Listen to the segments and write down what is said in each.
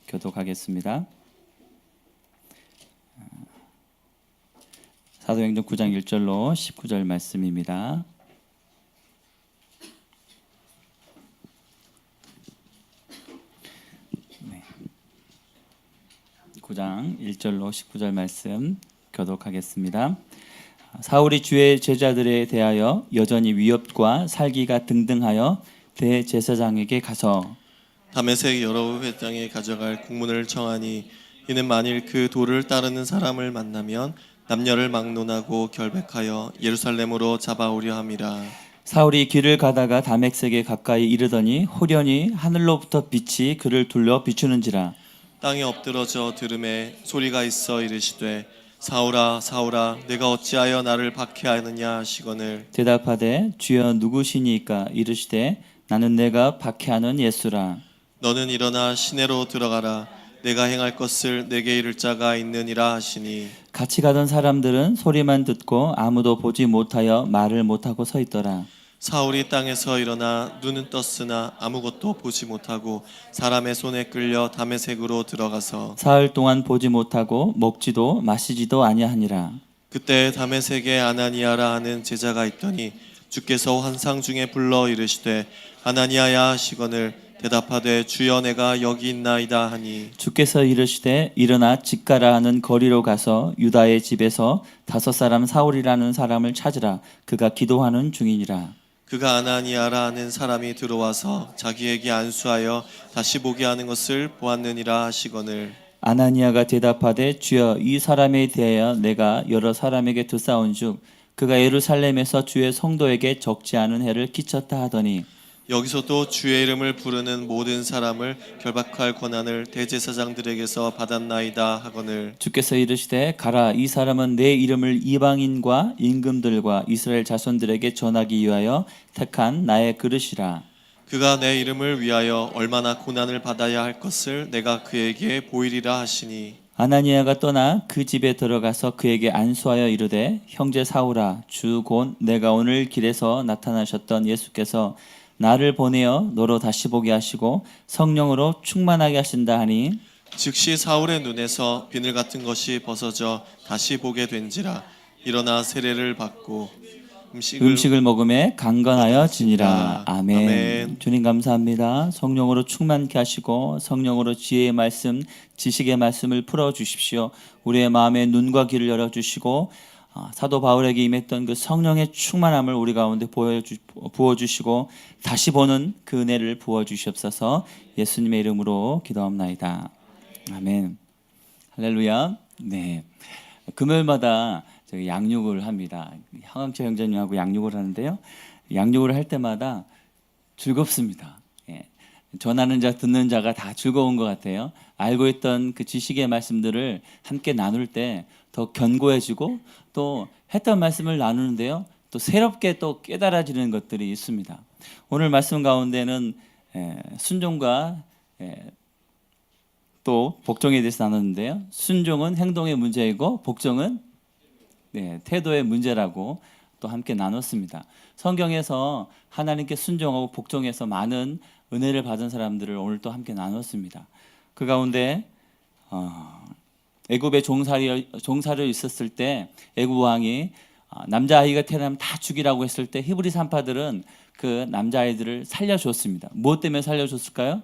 교독하겠습니다. 사도행전 9장 1절로 19절 말씀입니다. 네. 9장 1절로 19절 말씀 교독하겠습니다. 사울이 주의 제자들에 대하여 여전히 위협과 살기가 등등하여 대제사장에게 가서 다메섹 여러 회당에 가져갈 공문을 청하니 이는 만일 그 도를 따르는 사람을 만나면 남녀를 막론하고 결백하여 예루살렘으로 잡아오려 함이라. 사울이 길을 가다가 다메섹에 가까이 이르더니 호련히 하늘로부터 빛이 그를 둘러 비추는지라. 땅에 엎드러져 들음에 소리가 있어 이르시되 사울아 사울아 내가 어찌하여 나를 박해하느냐 하시거늘 대답하되 주여 누구시니까? 이르시되 나는 내가 박해하는 예수라. 너는 일어나 시내로 들어가라. 내가 행할 것을 내게 이를 자가 있느니라 하시니 같이 가던 사람들은 소리만 듣고 아무도 보지 못하여 말을 못하고 서 있더라. 사울이 땅에서 일어나 눈은 떴으나 아무것도 보지 못하고 사람의 손에 끌려 다메섹으로 들어가서 사흘 동안 보지 못하고 먹지도 마시지도 아니하니라. 그때 다메섹에 아나니아라 하는 제자가 있더니 주께서 환상 중에 불러 이르시되 아나니아야 하시거늘 대답하되 주여 내가 여기 있나이다 하니 주께서 이르시되 일어나 집가라 하는 거리로 가서 유다의 집에서 5 사울이라는 사람을 찾으라. 그가 기도하는 중이니라. 그가 아나니아라 하는 사람이 들어와서 자기에게 안수하여 다시 보게 하는 것을 보았느니라 하시거늘 아나니아가 대답하되 주여 이 사람에 대하여 내가 여러 사람에게 듣사온즉 그가 예루살렘에서 주의 성도에게 적지 않은 해를 끼쳤다 하더니 여기서도 주의 이름을 부르는 모든 사람을 결박할 권한을 대제사장들에게서 받았나이다 하거늘 주께서 이르시되 가라. 이 사람은 내 이름을 이방인과 임금들과 이스라엘 자손들에게 전하기 위하여 택한 나의 그릇이라. 그가 내 이름을 위하여 얼마나 고난을 받아야 할 것을 내가 그에게 보이리라 하시니 아나니아가 떠나 그 집에 들어가서 그에게 안수하여 이르되 형제 사울아 주 곧 내가 오늘 길에서 나타나셨던 예수께서 나를 보내어 너로 다시 보게 하시고 성령으로 충만하게 하신다 하니 즉시 사울의 눈에서 비늘 같은 것이 벗어져 다시 보게 된지라 일어나 세례를 받고 음식을 먹음에 강건하여 지니라. 아멘. 아멘. 주님 감사합니다. 성령으로 충만케 하시고 성령으로 지혜의 말씀, 지식의 말씀을 풀어주십시오. 우리의 마음의 눈과 귀를 열어주시고 사도 바울에게 임했던 그 성령의 충만함을 우리 가운데 부어주시고 다시 보는 그 은혜를 부어주시옵소서. 예수님의 이름으로 기도합나이다. 아멘. 할렐루야. 네. 금요일마다 저희 양육을 합니다. 황항철 형제님하고 양육을 하는데요. 양육을 할 때마다 즐겁습니다. 예. 전하는 자 듣는 자가 다 즐거운 것 같아요. 알고 있던 그 지식의 말씀들을 함께 나눌 때 더 견고해지고 또 했던 말씀을 나누는데요. 또 새롭게 또 깨달아지는 것들이 있습니다. 오늘 말씀 가운데는 순종과 또 복종에 대해서 나눴는데요. 순종은 행동의 문제이고 복종은 태도의 문제라고 또 함께 나눴습니다. 성경에서 하나님께 순종하고 복종해서 많은 은혜를 받은 사람들을 오늘 또 함께 나눴습니다. 그 가운데 애굽에 종살이 있었을 때 애굽 왕이 남자아이가 태어나면 다 죽이라고 했을 때 히브리 산파들은 그 남자아이들을 살려줬습니다. 무엇 때문에 살려줬을까요?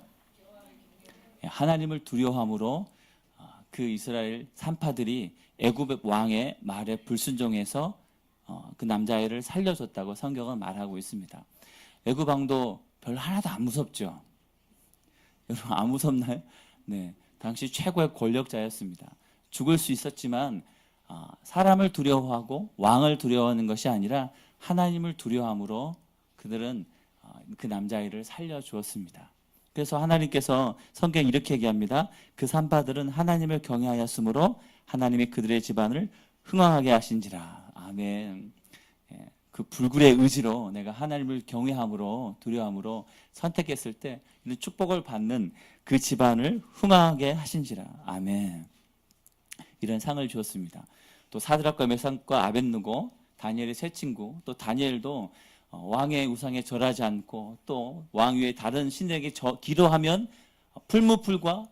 하나님을 두려워함으로 그 이스라엘 산파들이 애굽 왕의 말에 불순종해서 그 남자아이를 살려줬다고 성경은 말하고 있습니다. 애굽 왕도 별 하나도 안 무섭죠. 여러분 안 무섭나요? 네, 당시 최고의 권력자였습니다. 죽을 수 있었지만 사람을 두려워하고 왕을 두려워하는 것이 아니라 하나님을 두려워함으로 그들은 그 남자아이를 살려주었습니다. 그래서 하나님께서 성경에 이렇게 얘기합니다. 그 산파들은 하나님을 경외하였으므로 하나님이 그들의 집안을 흥왕하게 하신지라. 아멘. 그 불굴의 의지로 내가 하나님을 경외함으로 두려워함으로 선택했을 때 이런 축복을 받는 그 집안을 흥왕하게 하신지라. 아멘. 이런 상을 주었습니다. 또 사드락과 메삭과 아벳느고 다니엘의 세 친구 또 다니엘도 왕의 우상에 절하지 않고 또 왕 위에 다른 신에게 기도하면 풀무풀과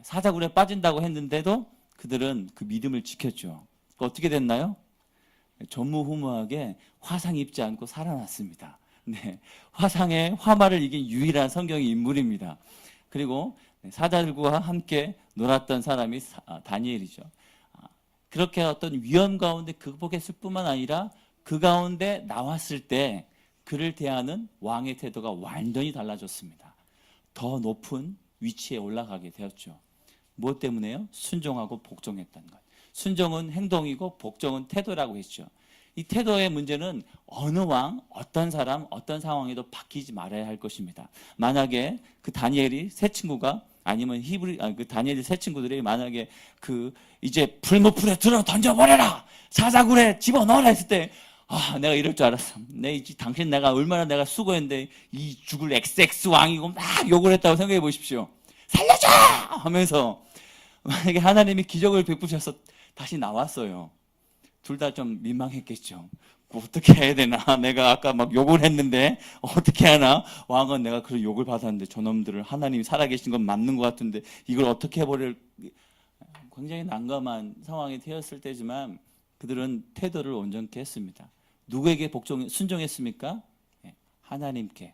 사자굴에 빠진다고 했는데도 그들은 그 믿음을 지켰죠. 어떻게 됐나요? 전무후무하게 화상 입지 않고 살아났습니다. 네, 화상의 화마를 이긴 유일한 성경의 인물입니다. 그리고 사자들과 함께 놀았던 사람이 다니엘이죠. 그렇게 어떤 위험 가운데 극복했을 뿐만 아니라 그 가운데 나왔을 때 그를 대하는 왕의 태도가 완전히 달라졌습니다. 더 높은 위치에 올라가게 되었죠. 무엇 때문에요? 순종하고 복종했던 것. 순종은 행동이고 복종은 태도라고 했죠. 이 태도의 문제는 어느 왕, 어떤 사람, 어떤 상황에도 바뀌지 말아야 할 것입니다. 만약에 그 다니엘이 세 친구가 아니면 그 다니엘이 세 친구들이 만약에 이제 불못불에 들어 던져버려라! 사자굴에 집어넣어라 했을 때 내가 이럴 줄 알았어. 당신 내가 얼마나 내가 수고했는데 이 죽을 XX 왕이고 막 욕을 했다고 생각해 보십시오. 살려줘! 하면서 만약에 하나님이 기적을 베푸셔서 다시 나왔어요. 둘 다 좀 민망했겠죠. 어떻게 해야 되나? 내가 아까 막 욕을 했는데 어떻게 하나? 왕은 내가 그런 욕을 받았는데 저놈들을 하나님이 살아계신 건 맞는 것 같은데 이걸 어떻게 해버릴, 굉장히 난감한 상황이 되었을 때지만 그들은 태도를 온전케 했습니다. 누구에게 순종했습니까? 하나님께.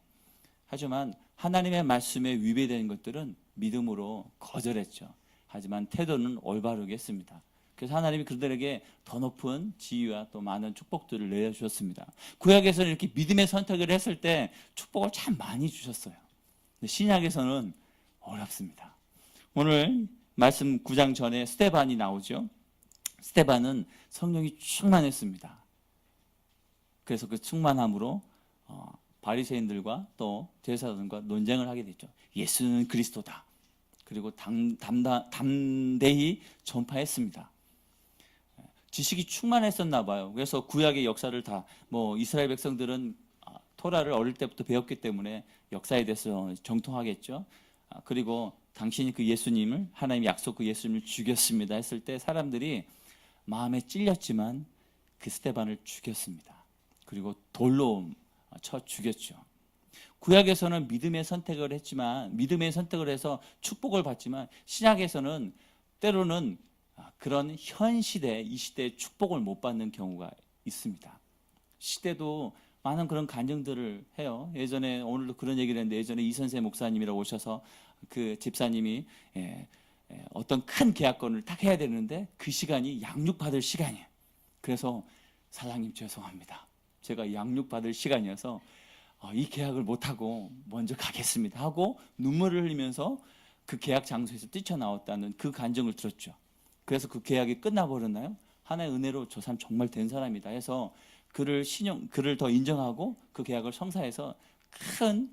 하지만 하나님의 말씀에 위배되는 것들은 믿음으로 거절했죠. 하지만 태도는 올바르게 했습니다. 그래서 하나님이 그들에게 더 높은 지위와 또 많은 축복들을 내려주셨습니다. 구약에서는 이렇게 믿음의 선택을 했을 때 축복을 참 많이 주셨어요. 근데 신약에서는 어렵습니다. 오늘 말씀 9장 전에 스데반이 나오죠. 스데반은 성령이 충만했습니다. 그래서 그 충만함으로 바리새인들과 또 제사장들과 논쟁을 하게 됐죠. 예수는 그리스도다. 그리고 담대히 전파했습니다. 지식이 충만했었나 봐요. 그래서 구약의 역사를 다 이스라엘 백성들은 토라를 어릴 때부터 배웠기 때문에 역사에 대해서 정통하겠죠. 그리고 당신이 그 예수님을 하나님이 약속 그 예수님을 죽였습니다 했을 때 사람들이 마음에 찔렸지만 그 스데반을 죽였습니다. 그리고 돌로 쳐 죽였죠. 구약에서는 믿음의 선택을 했지만 믿음의 선택을 해서 축복을 받지만 신약에서는 때로는 그런 현 시대, 이 시대에 축복을 못 받는 경우가 있습니다. 시대도 많은 그런 간증들을 해요. 예전에 오늘도 그런 얘기를 했는데 예전에 이선세 목사님이라고 오셔서 그 집사님이 어떤 큰 계약권을 딱 해야 되는데 그 시간이 양육받을 시간이에요. 그래서 사장님 죄송합니다. 제가 양육받을 시간이어서 이 계약을 못하고 먼저 가겠습니다 하고 눈물을 흘리면서 그 계약 장소에서 뛰쳐나왔다는 그 간증을 들었죠. 그래서 그 계약이 끝나버렸나요? 하나의 은혜로 저 사람 정말 된 사람이다 해서 그를 더 인정하고 그 계약을 성사해서 큰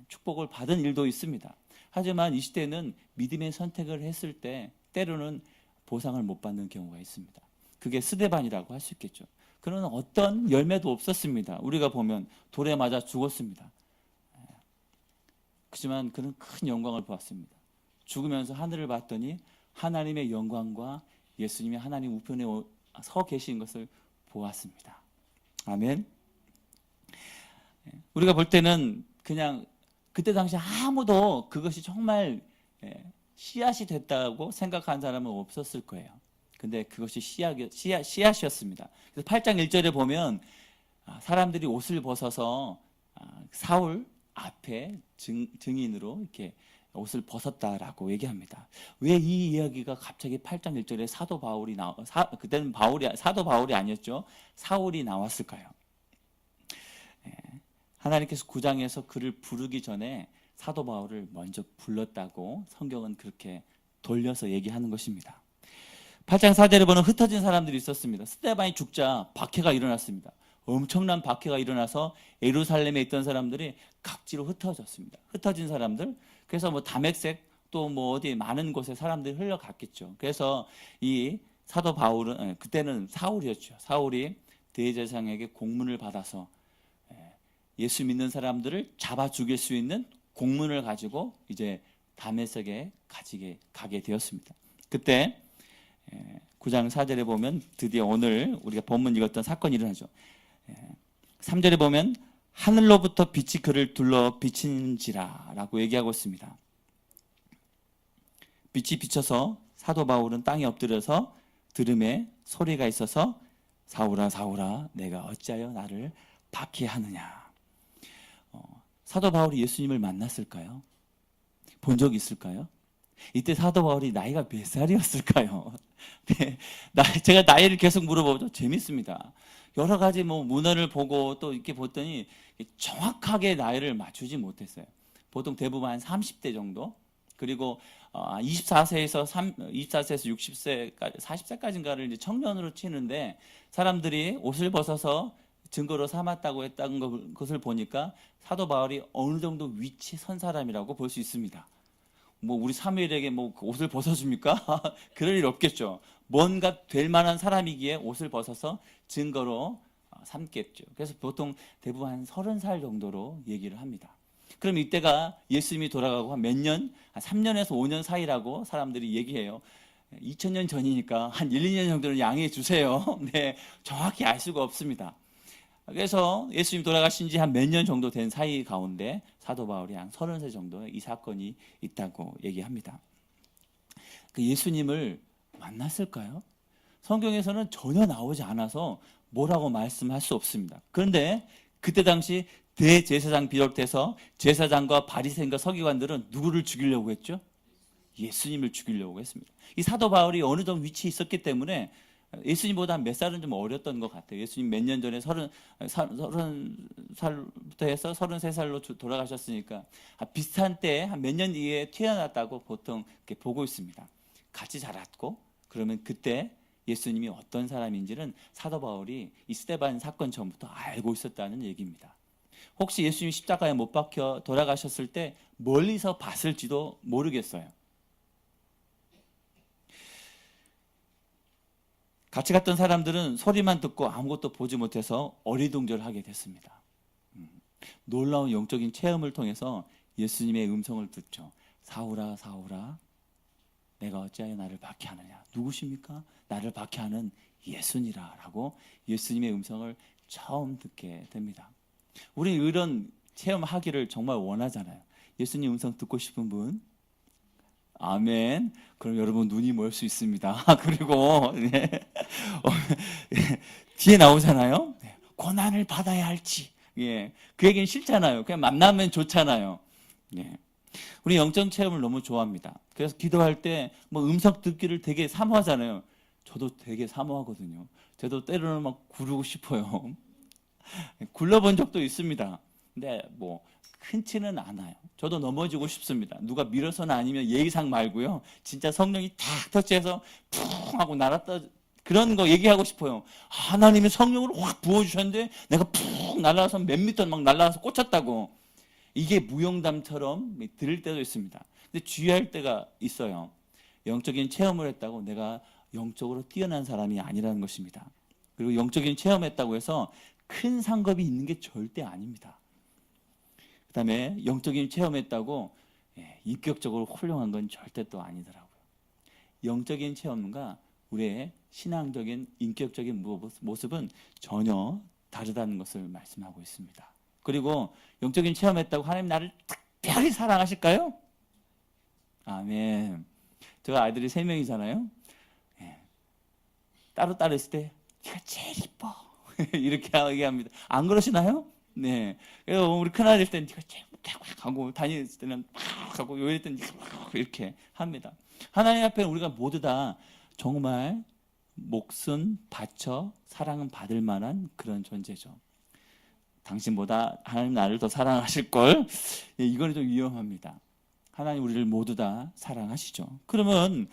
축복을 받은 일도 있습니다. 하지만 이 시대는 믿음의 선택을 했을 때 때로는 보상을 못 받는 경우가 있습니다. 그게 스데반이라고 할 수 있겠죠. 그는 어떤 열매도 없었습니다. 우리가 보면 돌에 맞아 죽었습니다. 그렇지만 그는 큰 영광을 보았습니다. 죽으면서 하늘을 봤더니 하나님의 영광과 예수님이 하나님 우편에 서 계신 것을 보았습니다. 아멘. 우리가 볼 때는 그냥 그때 당시 아무도 그것이 정말 씨앗이 됐다고 생각한 사람은 없었을 거예요. 근데 그것이 씨앗이었습니다. 그래서 8장 1절에 보면 사람들이 옷을 벗어서 사울 앞에 증인으로 이렇게 옷을 벗었다라고 얘기합니다. 왜 이 이야기가 갑자기 8장 1절에 사도 바울이 그때는 사도 바울이 아니었죠. 사울이 나왔을까요? 하나님께서 9장에서 그를 부르기 전에 사도 바울을 먼저 불렀다고 성경은 그렇게 돌려서 얘기하는 것입니다. 8장 4절에 보면 흩어진 사람들이 있었습니다. 스데반이 죽자 박해가 일어났습니다. 엄청난 박해가 일어나서 예루살렘에 있던 사람들이 각지로 흩어졌습니다. 흩어진 사람들, 그래서 다메섹 또 어디 많은 곳에 사람들이 흘러갔겠죠. 그래서 이 사도 바울은 그때는 사울이었죠. 사울이 대제사장에게 공문을 받아서 예수 믿는 사람들을 잡아 죽일 수 있는 공문을 가지고 이제 다메섹에 가게 되었습니다. 그때 9장 4절에 보면 드디어 오늘 우리가 본문 읽었던 사건이 일어나죠. 3절에 보면 하늘로부터 빛이 그를 둘러 비치는지라 라고 얘기하고 있습니다. 빛이 비쳐서 사도 바울은 땅에 엎드려서 들음에 소리가 있어서 사울아 사울아 내가 어찌하여 나를 박해하느냐. 사도 바울이 예수님을 만났을까요? 본 적이 있을까요? 이때 사도 바울이 나이가 몇 살이었을까요? 네, 제가 나이를 계속 물어보죠. 재밌습니다. 여러 가지 문헌을 보고 또 이렇게 봤더니 정확하게 나이를 맞추지 못했어요. 보통 대부분 한 30대 정도. 그리고 24세에서 60세까지 40세까지인가를 이제 청년으로 치는데 사람들이 옷을 벗어서 증거로 삼았다고 했다는 것을 보니까 사도 바울이 어느 정도 위치 선 사람이라고 볼 수 있습니다. 우리 사무엘에게 옷을 벗어줍니까? 그럴 일 없겠죠. 뭔가 될 만한 사람이기에 옷을 벗어서 증거로 삼겠죠. 그래서 보통 대부분 한 30살 정도로 얘기를 합니다. 그럼 이때가 예수님이 돌아가고 한 몇 년, 한 3년에서 5년 사이라고 사람들이 얘기해요. 2000년 전이니까 한 1, 2년 정도는 양해해 주세요. 네, 정확히 알 수가 없습니다. 그래서 예수님 돌아가신 지 한 몇 년 정도 된 사이 가운데 사도 바울이 한 30세 정도 이 사건이 있다고 얘기합니다. 그 예수님을 만났을까요? 성경에서는 전혀 나오지 않아서 뭐라고 말씀할 수 없습니다. 그런데 그때 당시 대제사장 비롯해서 제사장과 바리새인과 서기관들은 누구를 죽이려고 했죠? 예수님을 죽이려고 했습니다. 이 사도 바울이 어느 정도 위치에 있었기 때문에 예수님보다 몇 살은 좀 어렸던 것 같아요. 예수님 몇 년 전에 30살부터 해서 33살로 돌아가셨으니까 비슷한 때에 한 몇 년 뒤에 태어났다고 보통 이렇게 보고 있습니다. 같이 자랐고 그러면 그때 예수님이 어떤 사람인지는 사도 바울이 이 스데반 사건 전부터 알고 있었다는 얘기입니다. 혹시 예수님이 십자가에 못 박혀 돌아가셨을 때 멀리서 봤을지도 모르겠어요. 같이 갔던 사람들은 소리만 듣고 아무것도 보지 못해서 어리둥절하게 됐습니다. 놀라운 영적인 체험을 통해서 예수님의 음성을 듣죠. 사울아 사울아 내가 어찌하여 나를 박해하느냐. 누구십니까? 나를 박해하는 예수니라 라고 예수님의 음성을 처음 듣게 됩니다. 우리 이런 체험하기를 정말 원하잖아요. 예수님 음성 듣고 싶은 분? 아멘. 그럼 여러분 눈이 멀 수 있습니다. 그리고 네. 뒤에 나오잖아요. 고난을 받아야 할지. 예. 그 얘기는 싫잖아요. 그냥 만나면 좋잖아요. 예. 우리 영적 체험을 너무 좋아합니다. 그래서 기도할 때 음성 듣기를 되게 사모하잖아요. 저도 되게 사모하거든요. 저도 때로는 막 구르고 싶어요. 굴러본 적도 있습니다. 근데 흔치는 않아요. 저도 넘어지고 싶습니다. 누가 밀어서는 아니면 예의상 말고요. 진짜 성령이 탁 터치해서 푹 하고 날았다 그런 거 얘기하고 싶어요. 하나님이 성령으로 확 부어주셨는데 내가 푹 날아서 몇 미터 막 날아서 꽂혔다고. 이게 무용담처럼 들을 때도 있습니다. 근데 주의할 때가 있어요. 영적인 체험을 했다고 내가 영적으로 뛰어난 사람이 아니라는 것입니다. 그리고 영적인 체험했다고 해서 큰 상급이 있는 게 절대 아닙니다. 그 다음에 영적인 체험했다고 인격적으로 훌륭한 건 절대 또 아니더라고요. 영적인 체험과 우리의 신앙적인 인격적인 모습은 전혀 다르다는 것을 말씀하고 있습니다. 그리고 영적인 체험했다고 하나님 나를 특별히 사랑하실까요? 아멘. 제가 아이들이 3명이잖아요. 따로따로 있을 때 네가 제일 이뻐 이렇게 얘기합니다. 안 그러시나요? 네. 그래서 우리 큰아들 때는 네가 제일 하고 다닐 때는 막 하고 요일 때는 이렇게 합니다. 하나님 앞에 우리가 모두 다 정말 목숨 바쳐 사랑은 받을 만한 그런 존재죠. 당신보다 하나님 나를 더 사랑하실 걸. 이거는 좀 위험합니다. 하나님 우리를 모두 다 사랑하시죠. 그러면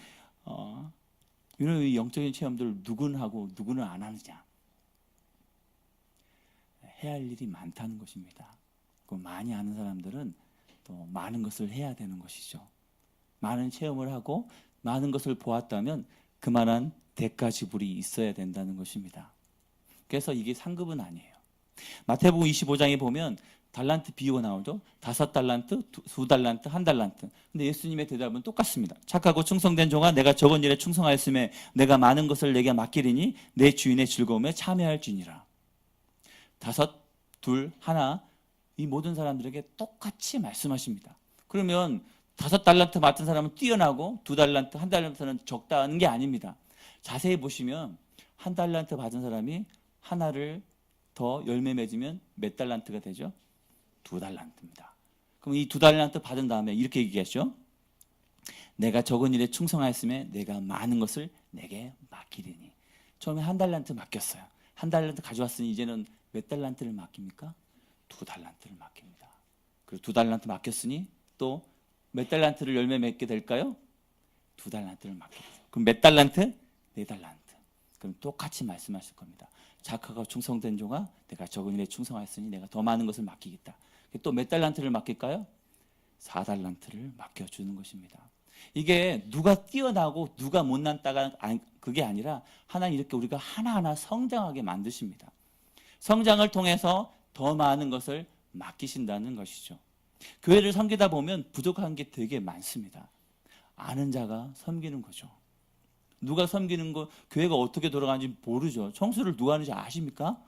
이런 영적인 체험들을 누구는 하고 누구는 안 하느냐? 해야 할 일이 많다는 것입니다. 많이 아는 사람들은 또 많은 것을 해야 되는 것이죠. 많은 체험을 하고 많은 것을 보았다면 그만한 대가 지불이 있어야 된다는 것입니다. 그래서 이게 상급은 아니에요. 마태복음 25장에 보면 달란트 비유가 나오죠. 5달란트, 2달란트, 1달란트. 근데 예수님의 대답은 똑같습니다. 착하고 충성된 종아, 내가 적은 일에 충성하였음에 내가 많은 것을 내게 맡기리니 내 주인의 즐거움에 참여할지니라. 5, 2, 1, 이 모든 사람들에게 똑같이 말씀하십니다. 그러면 5달란트 맡은 사람은 뛰어나고 2달란트, 1달란트는 적다는 게 아닙니다. 자세히 보시면 1달란트 받은 사람이 하나를 더 열매 맺으면 몇 달란트가 되죠? 2달란트입니다. 그럼 이 2달란트 받은 다음에 이렇게 얘기하죠. 내가 적은 일에 충성하였음에 내가 많은 것을 내게 맡기리니. 처음에 1달란트 맡겼어요. 1달란트 가져왔으니 이제는 몇 달란트를 맡깁니까? 2달란트를 맡깁니다. 그리고 2달란트 맡겼으니 또 몇 달란트를 열매 맺게 될까요? 2달란트를 맡깁니다. 그럼 몇 달란트? 4달란트. 그럼 똑같이 말씀하실 겁니다. 착하고 충성된 종아, 내가 적은 일에 충성하였으니 내가 더 많은 것을 맡기겠다. 또 몇 달란트를 맡길까요? 4달란트를 맡겨주는 것입니다. 이게 누가 뛰어나고 누가 못난다가 그게 아니라 하나님 이렇게 우리가 하나하나 성장하게 만드십니다. 성장을 통해서 더 많은 것을 맡기신다는 것이죠. 교회를 섬기다 보면 부족한 게 되게 많습니다. 아는 자가 섬기는 거죠. 누가 섬기는 거, 교회가 어떻게 돌아가는지 모르죠. 청소를 누가 하는지 아십니까?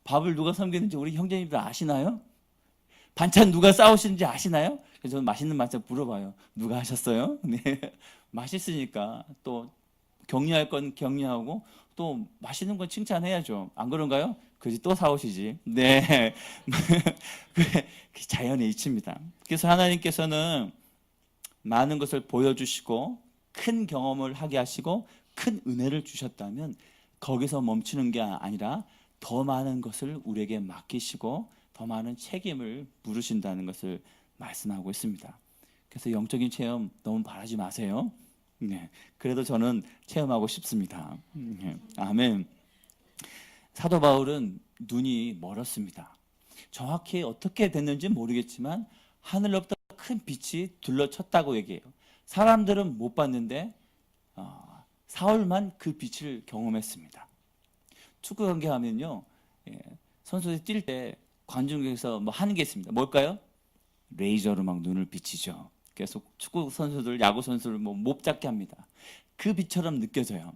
밥을 누가 섬기는지 우리 형제님들 아시나요? 반찬 누가 싸우시는지 아시나요? 그래서 저는 맛있는 반찬 물어봐요. 누가 하셨어요? 네. 맛있으니까 또 격려할 건 격려하고 또 맛있는 건 칭찬해야죠. 안 그런가요? 그지 또 사오시지. 네. 그 자연의 이치입니다. 그래서 하나님께서는 많은 것을 보여주시고 큰 경험을 하게 하시고 큰 은혜를 주셨다면 거기서 멈추는 게 아니라 더 많은 것을 우리에게 맡기시고 더 많은 책임을 물으신다는 것을 말씀하고 있습니다. 그래서 영적인 체험 너무 바라지 마세요. 네. 그래도 저는 체험하고 싶습니다. 네. 아멘. 사도 바울은 눈이 멀었습니다. 정확히 어떻게 됐는지 모르겠지만 하늘로부터 큰 빛이 둘러쳤다고 얘기해요. 사람들은 못 봤는데 사울만 그 빛을 경험했습니다. 축구 경기하면요, 선수들이 뛸 때 관중석에서 뭐 하는 게 있습니다. 뭘까요? 레이저로 막 눈을 비치죠. 그래서 축구 선수들, 야구 선수를 뭐 못 잡게 합니다. 그 빛처럼 느껴져요.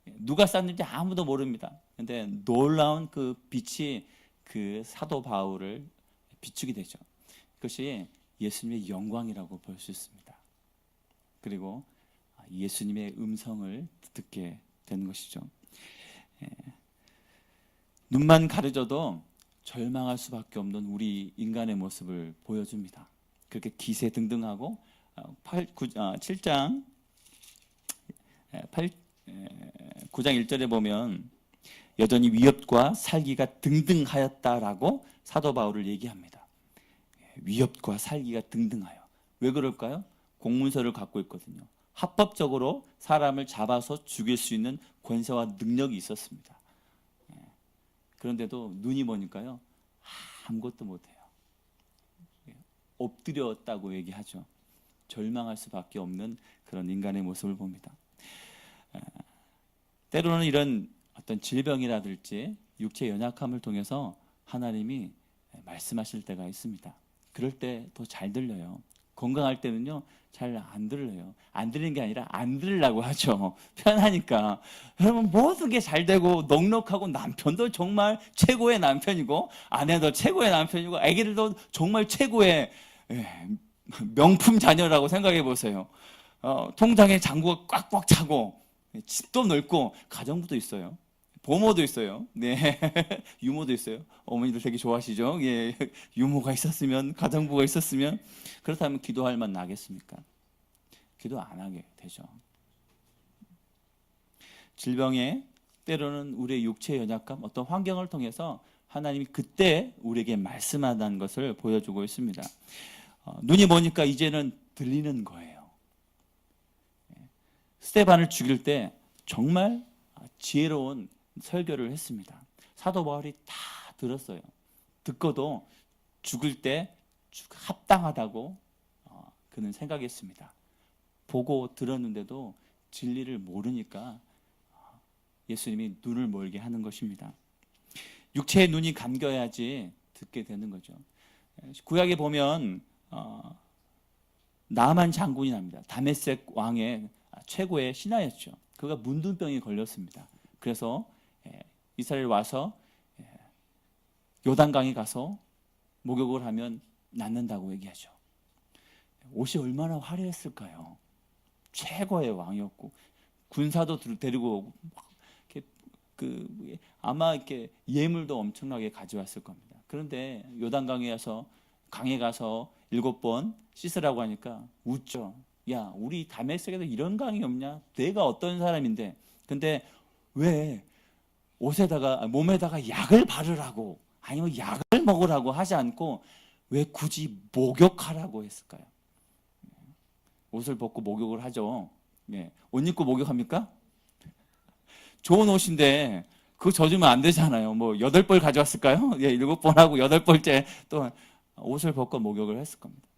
누가 쐈는지 아무도 모릅니다. 근데 놀라운 그 빛이 그 사도 바울을 비추게 되죠. 그것이 예수님의 영광이라고 볼 수 있습니다. 그리고 예수님의 음성을 듣게 되는 것이죠. 눈만 가려져도 절망할 수밖에 없는 우리 인간의 모습을 보여줍니다. 그렇게 기세등등하고 7장 9장 1절에 보면 여전히 위협과 살기가 등등하였다라고 사도 바울을 얘기합니다. 위협과 살기가 등등하여. 왜 그럴까요? 공문서를 갖고 있거든요. 합법적으로 사람을 잡아서 죽일 수 있는 권세와 능력이 있었습니다. 그런데도 눈이 머니까요, 아무것도 못해요. 엎드렸다고 얘기하죠. 절망할 수밖에 없는 그런 인간의 모습을 봅니다. 때로는 이런 어떤 질병이라든지 육체 연약함을 통해서 하나님이 말씀하실 때가 있습니다. 그럴 때 더 잘 들려요. 건강할 때는요, 잘 안 들려요. 안 들리는 게 아니라 안 들으려고 하죠. 편하니까. 여러분, 모든 게 잘 되고 넉넉하고 남편도 정말 최고의 남편이고 아내도 최고의 남편이고 아기들도 정말 최고의 명품 자녀라고 생각해 보세요. 통장에 잔고가 꽉꽉 차고 집도 넓고 가정부도 있어요. 보모도 있어요. 네. 유모도 있어요. 어머니들 되게 좋아하시죠? 예. 유모가 있었으면, 가정부가 있었으면, 그렇다면 기도할 만 나겠습니까? 기도 안 하게 되죠. 질병에 때로는 우리의 육체의 연약함, 어떤 환경을 통해서 하나님이 그때 우리에게 말씀한다는 것을 보여주고 있습니다. 눈이 보니까 이제는 들리는 거예요. 스데반을 죽일 때 정말 지혜로운 설교를 했습니다. 사도 바울이 다 들었어요. 듣고도 죽을 때 합당하다고 그는 생각했습니다. 보고 들었는데도 진리를 모르니까 예수님이 눈을 멀게 하는 것입니다. 육체의 눈이 감겨야지 듣게 되는 거죠. 구약에 보면 나만 장군이 납니다. 다메섹 왕의 최고의 신하였죠. 그가 문둥병이 걸렸습니다. 그래서 이스라엘 와서 요단강에 가서 목욕을 하면 낫는다고 얘기하죠. 옷이 얼마나 화려했을까요? 최고의 왕이었고 군사도 데리고 오고 막 이렇게 아마 이렇게 예물도 엄청나게 가져왔을 겁니다. 그런데 강에 가서 7번 씻으라고 하니까 웃죠. 야, 우리 다메섹에도 이런 강이 없냐? 내가 어떤 사람인데? 근데 왜 몸에다가 약을 바르라고 아니면 약을 먹으라고 하지 않고 왜 굳이 목욕하라고 했을까요? 옷을 벗고 목욕을 하죠. 예. 옷 입고 목욕합니까? 좋은 옷인데 그거 젖으면 안 되잖아요. 뭐 8벌 가져왔을까요? 예, 7번하고 8벌째 또 옷을 벗고 목욕을 했을 겁니다.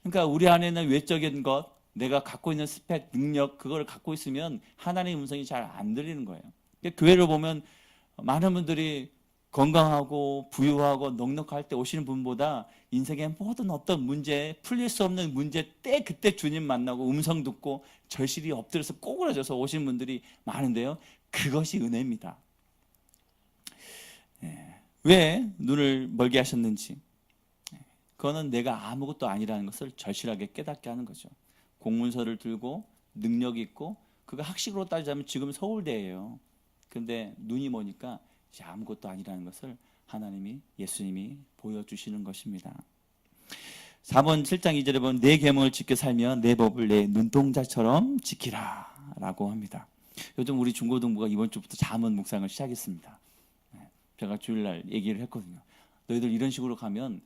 그러니까 우리 안에는 외적인 것, 내가 갖고 있는 스펙, 능력, 그걸 갖고 있으면 하나님의 음성이 잘 안 들리는 거예요. 그러니까 교회를 보면 많은 분들이 건강하고 부유하고 넉넉할 때 오시는 분보다 인생의 모든 어떤 문제, 풀릴 수 없는 문제 때 그때 주님 만나고 음성 듣고 절실히 엎드려서 꼬꾸라져서 오시는 분들이 많은데요. 그것이 은혜입니다. 왜 눈을 멀게 하셨는지, 그거는 내가 아무것도 아니라는 것을 절실하게 깨닫게 하는 거죠. 공문서를 들고 능력이 있고, 그거 학식으로 따지자면 지금 서울대예요. 근데 눈이 머니까 아무것도 아니라는 것을 예수님이 보여주시는 것입니다. 4번 7장 2절에 보면 내 계명을 지켜 살면 내 법을 내 눈동자처럼 지키라 라고 합니다. 요즘 우리 중고등부가 이번 주부터 잠언 묵상을 시작했습니다. 제가 주일날 얘기를 했거든요. 너희들 이런 식으로 가면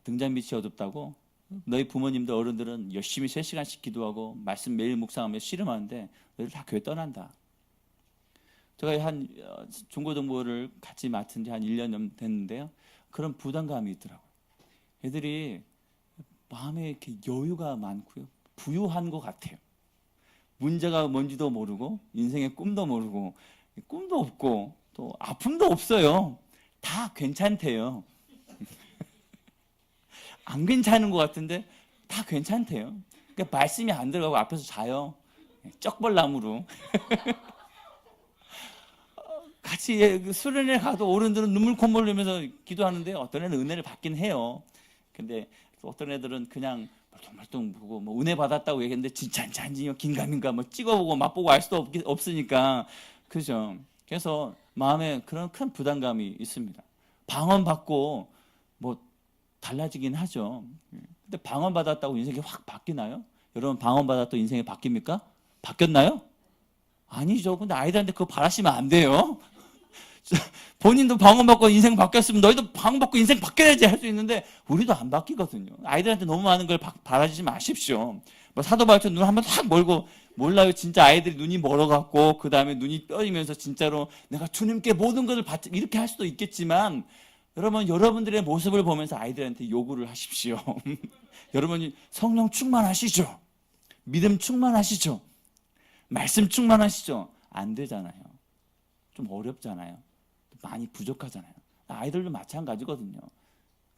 등잔빛이 어둡다고, 너희 부모님들 어른들은 열심히 3시간씩 기도하고 말씀 매일 묵상하며 씨름하는데 너희들 다 교회 떠난다. 제가 중고등부를 같이 맡은 지 한 1년 됐는데요. 그런 부담감이 있더라고요. 애들이 마음에 이렇게 여유가 많고요. 부유한 것 같아요. 문제가 뭔지도 모르고 인생의 꿈도 모르고 꿈도 없고 또 아픔도 없어요. 다 괜찮대요. 안 괜찮은 것 같은데 다 괜찮대요. 그러니까 말씀이 안 들어가고 앞에서 자요. 쩍벌나무로. 같이 수련회 가도 어른들은 눈물 콧물 흘리면서 기도하는데 어떤 애는 은혜를 받긴 해요. 근데 어떤 애들은 그냥 멀뚱멀뚱 보고 뭐 은혜 받았다고 얘기했는데 진짜인지 긴가민가 뭐 찍어보고 맛보고 알 수도 없으니까, 그죠? 그래서 마음에 그런 큰 부담감이 있습니다. 방언받고 뭐 달라지긴 하죠. 근데 방언받았다고 인생이 확 바뀌나요? 여러분 방언받았다고 인생이 바뀝니까? 바뀌었나요? 아니죠. 근데 아이들한테 그거 바라시면 안 돼요. 본인도 방언받고 인생 바뀌었으면 너희도 방언받고 인생 바뀌어야지 할 수 있는데 우리도 안 바뀌거든요. 아이들한테 너무 많은 걸 바라지 마십시오. 뭐 사도바울처럼 눈 한번 확 멀고, 몰라요. 진짜 아이들이 눈이 멀어갖고 그 다음에 눈이 떠이면서 진짜로 내가 주님께 모든 것을 받지 이렇게 할 수도 있겠지만, 여러분들의 모습을 보면서 아이들한테 요구를 하십시오. 여러분이 성령 충만하시죠? 믿음 충만하시죠? 말씀 충만하시죠? 안 되잖아요. 좀 어렵잖아요. 많이 부족하잖아요. 아이들도 마찬가지거든요.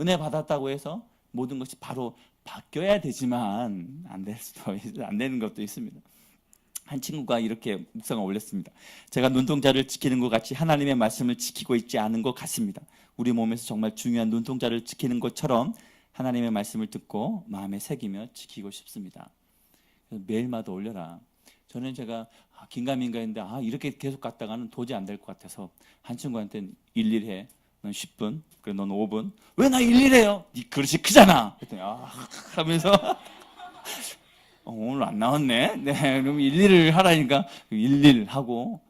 은혜 받았다고 해서 모든 것이 바로 바뀌어야 되지만 안 되는 것도 있습니다. 한 친구가 이렇게 묵상을 올렸습니다. 제가 눈동자를 지키는 것 같이 하나님의 말씀을 지키고 있지 않은 것 같습니다. 우리 몸에서 정말 중요한 눈동자를 지키는 것처럼 하나님의 말씀을 듣고 마음에 새기며 지키고 싶습니다. 매일마다 올려라. 저는 제가 긴가민가 했는데 이렇게 계속 갔다가는 도저히 안 될 것 같아서 한 친구한테는 일일해. 넌 10분, 그래 넌 5분. 왜 나 일일해요? 네 그릇이 크잖아. 그랬더니 하면서 오늘 안 나왔네. 네, 그럼 일일을 하라니까 일일하고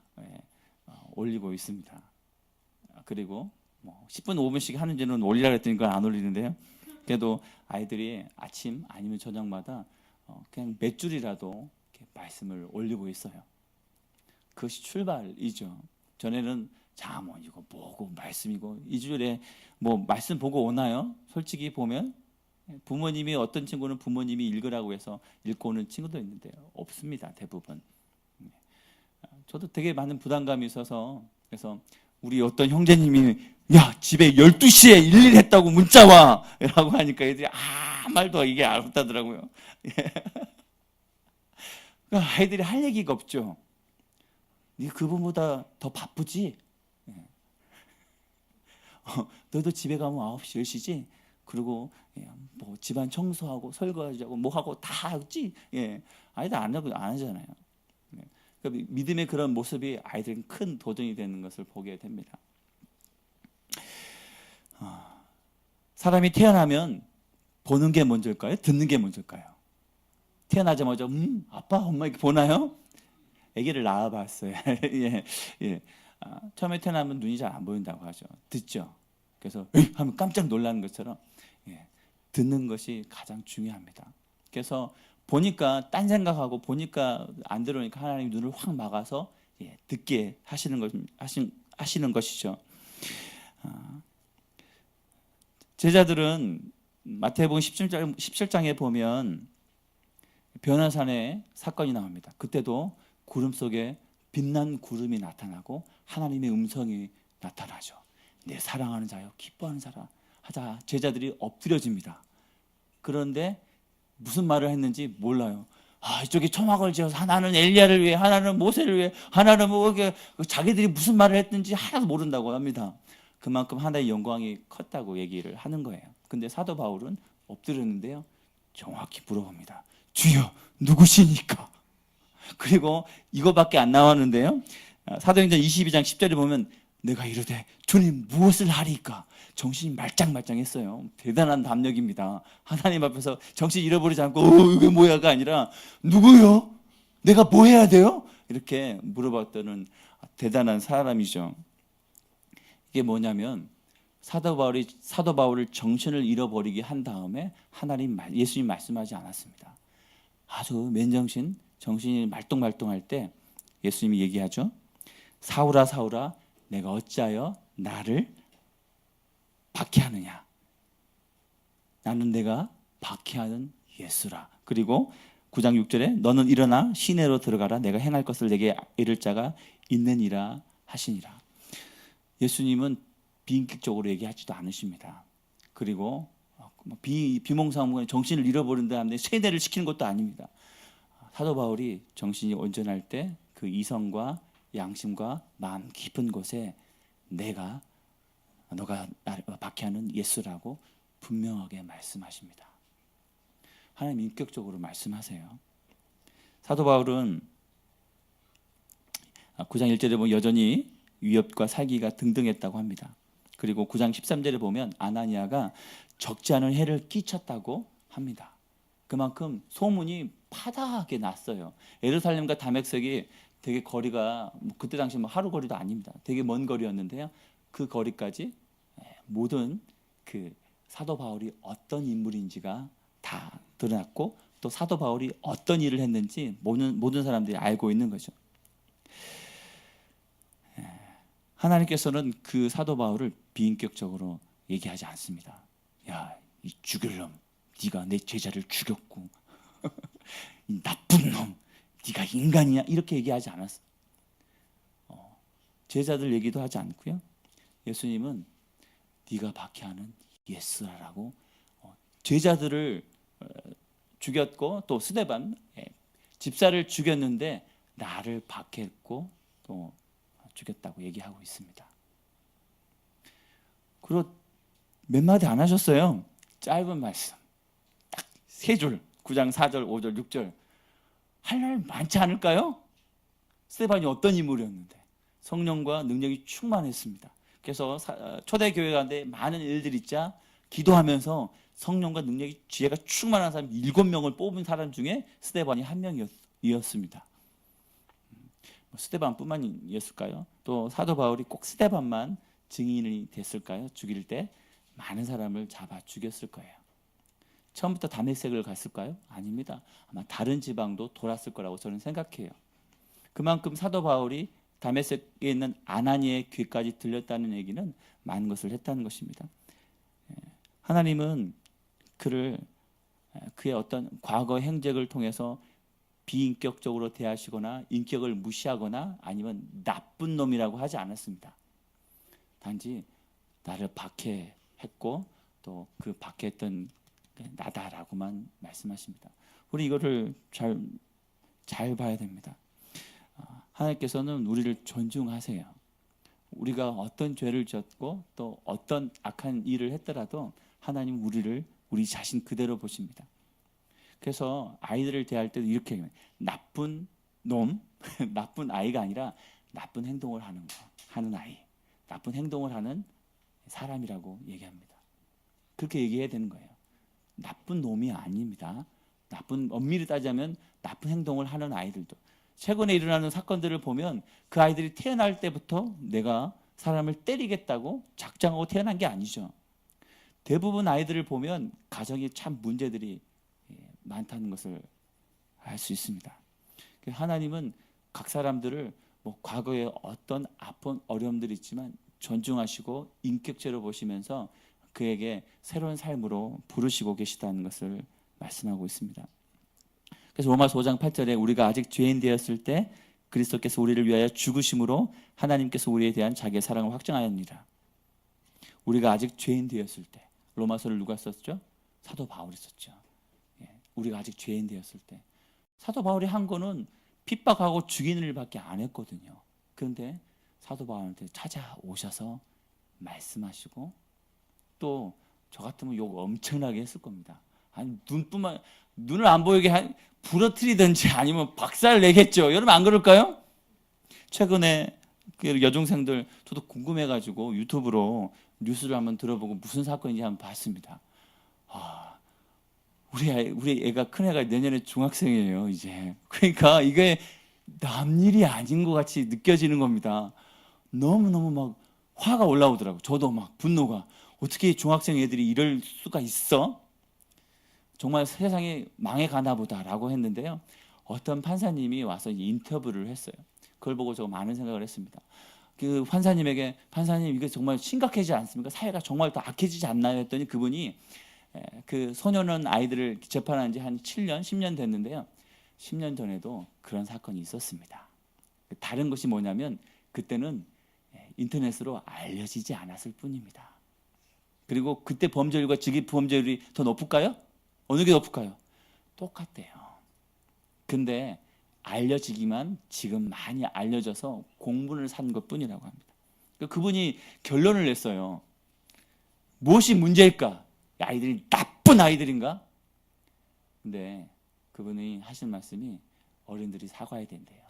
올리고 있습니다. 그리고 10분, 5분씩 하는지는 올리라 그랬더니 그건 안 올리는데요. 그래도 아이들이 아침 아니면 저녁마다 그냥 몇 줄이라도 말씀을 올리고 있어요. 그것이 출발이죠. 전에는 잠언이고 뭐고 말씀이고 2주일에 뭐 말씀 보고 오나요? 솔직히 보면 부모님이, 어떤 친구는 부모님이 읽으라고 해서 읽고 오는 친구도 있는데 없습니다. 대부분. 저도 되게 많은 부담감이 있어서, 그래서 우리 어떤 형제님이 야 집에 12시에 일일했다고 문자 와 라고 하니까 애들이 아무 말도 이게 없다더라고요. 아이들이 할 얘기가 없죠. 네 그분보다 더 바쁘지? 너도 집에 가면 9시, 10시지? 그리고 뭐 집안 청소하고 설거지하고 뭐 하고 다 하지. 아이들 안 하잖아요. 그러니까 믿음의 그런 모습이 아이들은 큰 도전이 되는 것을 보게 됩니다. 사람이 태어나면 보는 게 먼저일까요? 듣는 게 먼저일까요? 태어나자마자 아빠, 엄마 이렇게 보나요? 아기를 낳아봤어요. 예. 처음에 태어나면 눈이 잘 안 보인다고 하죠. 듣죠. 그래서 하면 깜짝 놀라는 것처럼 듣는 것이 가장 중요합니다. 그래서 보니까 딴 생각하고 보니까 안 들어오니까 하나님 눈을 확 막아서 듣게 하시는 것이죠. 제자들은 마태복음 17장에 보면 변화산에 사건이 나옵니다. 그때도 구름 속에 빛난 구름이 나타나고 하나님의 음성이 나타나죠. 내 사랑하는 자여 기뻐하는 자라 하자 제자들이 엎드려집니다. 그런데 무슨 말을 했는지 몰라요. 이쪽에 초막을 지어서 하나는 엘리야를 위해, 하나는 모세를 위해, 하나는 뭐 자기들이 무슨 말을 했는지 하나도 모른다고 합니다. 그만큼 하나의 영광이 컸다고 얘기를 하는 거예요. 근데 사도 바울은 엎드렸는데요, 정확히 물어봅니다. 주여 누구시니까? 그리고 이거밖에 안 나왔는데요, 사도행전 22장 10절에 보면 내가 이르되 주님 무엇을 하리까? 정신이 말짱말짱했어요. 대단한 담력입니다. 하나님 앞에서 정신 잃어버리지 않고 이게 뭐야가 아니라 누구요? 내가 뭐 해야 돼요? 이렇게 물어봤다는 대단한 사람이죠. 이게 뭐냐면 사도 바울을 정신을 잃어버리게 한 다음에 예수님 말씀하지 않았습니다. 아주 맨정신 정신이 말똥말똥할 때 예수님이 얘기하죠. 사울아 사울아 내가 어찌하여 나를 박해하느냐. 나는 내가 박해하는 예수라. 그리고 9장 6절에 너는 일어나 시내로 들어가라. 내가 행할 것을 내게 이를 자가 있느니라 하시니라. 예수님은 비인격적으로 얘기하지도 않으십니다. 그리고 비몽사몽간에 정신을 잃어버린 다음에 세뇌를 시키는 것도 아닙니다. 사도 바울이 정신이 온전할 때 그 이성과 양심과 마음 깊은 곳에 너가 나를 박해하는 예수라고 분명하게 말씀하십니다. 하나님 인격적으로 말씀하세요. 사도 바울은 9장 1절에 보면 여전히 위협과 살기가 등등했다고 합니다. 그리고 9장 13절에 보면 아나니아가 적지 않은 해를 끼쳤다고 합니다. 그만큼 소문이 파다하게 났어요. 예루살렘과 다메섹이 되게 거리가 그때 당시 하루 거리도 아닙니다. 되게 먼 거리였는데요. 그 거리까지 모든 그 사도 바울이 어떤 인물인지가 다 드러났고 또 사도 바울이 어떤 일을 했는지 모든 사람들이 알고 있는 거죠. 하나님께서는 그 사도 바울을 비인격적으로 얘기하지 않습니다. 야, 이 죽일 놈, 네가 내 제자를 죽였고 이 나쁜 놈, 네가 인간이냐 이렇게 얘기하지 않았어요. 제자들 얘기도 하지 않고요. 예수님은 네가 박해하는 예수라라고 제자들을 죽였고 또 스데반 집사를 죽였는데 나를 박해했고 또 죽였다고 얘기하고 있습니다. 그리고 몇 마디 안 하셨어요. 짧은 말씀 딱 3줄 9장 4절 5절 6절 할 말 많지 않을까요? 스데반이 어떤 인물이었는데 성령과 능력이 충만했습니다. 그래서 초대교회 가운데 많은 일들이 있자 기도하면서 성령과 능력이 지혜가 충만한 사람 7명을 뽑은 사람 중에 스데반이 한 명이었습니다. 스데반뿐만이었을까요? 또 사도 바울이 꼭 스데반만 증인이 됐을까요? 죽일 때 많은 사람을 잡아 죽였을 거예요. 처음부터 다메섹을 갔을까요? 아닙니다. 아마 다른 지방도 돌았을 거라고 저는 생각해요. 그만큼 사도 바울이 다메섹에 있는 아나니의 귀까지 들렸다는 얘기는 많은 것을 했다는 것입니다. 하나님은 그의 어떤 과거 행적을 통해서 비인격적으로 대하시거나 인격을 무시하거나 아니면 나쁜 놈이라고 하지 않았습니다. 단지 나를 박해했고 또 그 박해했던 나다라고만 말씀하십니다. 우리 이거를 잘 봐야 됩니다. 하나님께서는 우리를 존중하세요. 우리가 어떤 죄를 졌고 또 어떤 악한 일을 했더라도 하나님 우리 자신 그대로 보십니다. 그래서 아이들을 대할 때도 이렇게 해요. 나쁜 놈, 나쁜 아이가 아니라 나쁜 행동을 하는 아이, 나쁜 행동을 하는 사람이라고 얘기합니다. 그렇게 얘기해야 되는 거예요. 나쁜 놈이 아닙니다. 엄밀히 따지자면 나쁜 행동을 하는 아이들도. 최근에 일어나는 사건들을 보면 그 아이들이 태어날 때부터 내가 사람을 때리겠다고 작정하고 태어난 게 아니죠. 대부분 아이들을 보면 가정에 참 문제들이 많다는 것을 알 수 있습니다. 하나님은 각 사람들을 과거에 어떤 아픈 어려움들이 있지만 존중하시고 인격체로 보시면서 그에게 새로운 삶으로 부르시고 계시다는 것을 말씀하고 있습니다. 그래서 로마서 5장 8절에 우리가 아직 죄인 되었을 때 그리스도께서 우리를 위하여 죽으심으로 하나님께서 우리에 대한 자기의 사랑을 확증하였느니라. 우리가 아직 죄인 되었을 때, 로마서를 누가 썼죠? 사도 바울이 썼죠. 우리가 아직 죄인 되었을 때, 사도 바울이 한 거는 핍박하고 죽이는 일밖에 안 했거든요. 그런데 사도 바울한테 찾아오셔서 말씀하시고, 또 저 같으면 욕 엄청나게 했을 겁니다. 아니 눈을 안 보이게 부러뜨리든지 아니면 박살 내겠죠. 여러분 안 그럴까요? 최근에 그 여중생들 저도 궁금해가지고 유튜브로 뉴스를 한번 들어보고 무슨 사건인지 한번 봤습니다. 우리 애가 큰 애가 내년에 중학생이에요 이제. 그러니까 이게 남일이 아닌 것 같이 느껴지는 겁니다. 너무너무 막 화가 올라오더라고. 저도 막 분노가. 어떻게 중학생 애들이 이럴 수가 있어? 정말 세상이 망해가나 보다라고 했는데요. 어떤 판사님이 와서 인터뷰를 했어요. 그걸 보고 저 많은 생각을 했습니다. 그 판사님에게 판사님 이게 정말 심각하지 않습니까? 사회가 정말 더 악해지지 않나요? 했더니 그분이 그 소년원 아이들을 재판한 지 한 7년, 10년 됐는데요. 10년 전에도 그런 사건이 있었습니다. 다른 것이 뭐냐면 그때는 인터넷으로 알려지지 않았을 뿐입니다. 그리고 그때 범죄율과 지금 범죄율이 더 높을까요? 어느 게 높을까요? 똑같대요. 근데 알려지기만 지금 많이 알려져서 공분을 산 것뿐이라고 합니다. 그분이 결론을 냈어요. 무엇이 문제일까? 아이들이 나쁜 아이들인가? 근데 그분이 하신 말씀이 어른들이 사과해야 된대요.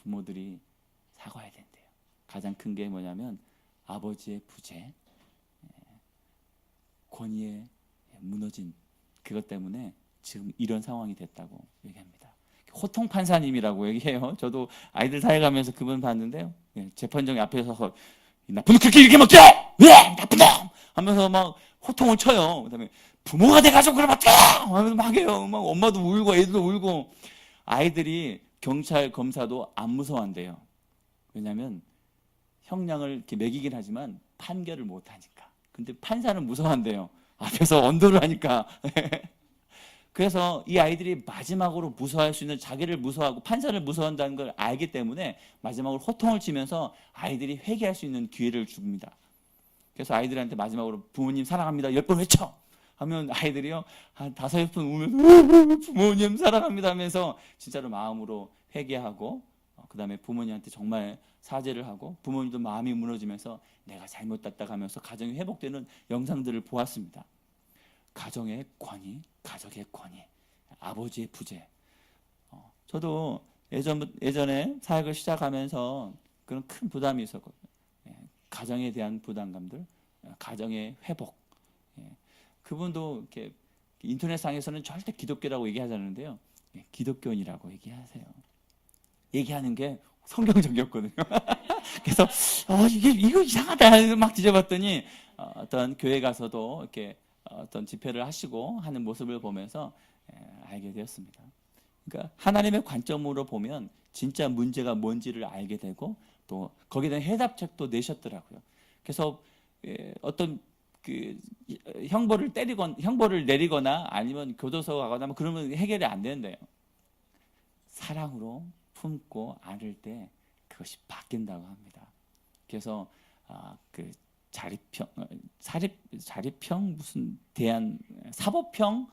부모들이 사과해야 된대요. 가장 큰 게 뭐냐면 아버지의 부재, 권위에 무너진 그것 때문에 지금 이런 상황이 됐다고 얘기합니다. 호통 판사님이라고 얘기해요. 저도 아이들 사회 가면서 그분 봤는데요. 재판정에 앞에서 나쁜 놈 그렇게 이렇게 못해! 왜! 나쁜 놈! 하면서 막 호통을 쳐요. 그다음에 부모가 돼가지고 그러면 어떡해! 하면서 막 해요. 막 엄마도 울고 애들도 울고. 아이들이 경찰 검사도 안 무서워한대요. 왜냐하면 형량을 이렇게 매기긴 하지만 판결을 못 하니까. 근데 판사는 무서워한대요. 앞에서 언도를 하니까. 그래서 이 아이들이 마지막으로 무서워할 수 있는 자기를 무서워하고 판사를 무서워한다는 걸 알기 때문에 마지막으로 호통을 치면서 아이들이 회개할 수 있는 기회를 줍니다. 그래서 아이들한테 마지막으로 부모님 사랑합니다 10번 외쳐 하면 아이들이요 한 5번 울면서 부모님 사랑합니다 하면서 진짜로 마음으로 회개하고 그 다음에 부모님한테 정말 사죄를 하고 부모님도 마음이 무너지면서 내가 잘못했다 하면서 가정이 회복되는 영상들을 보았습니다. 가정의 권위, 가족의 권위, 아버지의 부재. 저도 예전에 사역을 시작하면서 그런 큰 부담이 있었거든요. 가정에 대한 부담감들, 가정의 회복. 그분도 이렇게 인터넷상에서는 절대 기독교라고 얘기하지 않는데요. 기독교인이라고 얘기하세요. 얘기하는 게 성경적이었거든요. 그래서 이거 이상하다 막 뒤져봤더니 어떤 교회 가서도 이렇게 어떤 집회를 하시고 하는 모습을 보면서 알게 되었습니다. 그러니까 하나님의 관점으로 보면 진짜 문제가 뭔지를 알게 되고 또 거기에 대한 해답책도 내셨더라고요. 그래서 어떤 그 형벌을 내리거나 아니면 교도소 가거나 그러면 해결이 안 되는데요. 사랑으로 품고 안을 때 그것이 바뀐다고 합니다. 그래서 그 자립형 무슨 사법형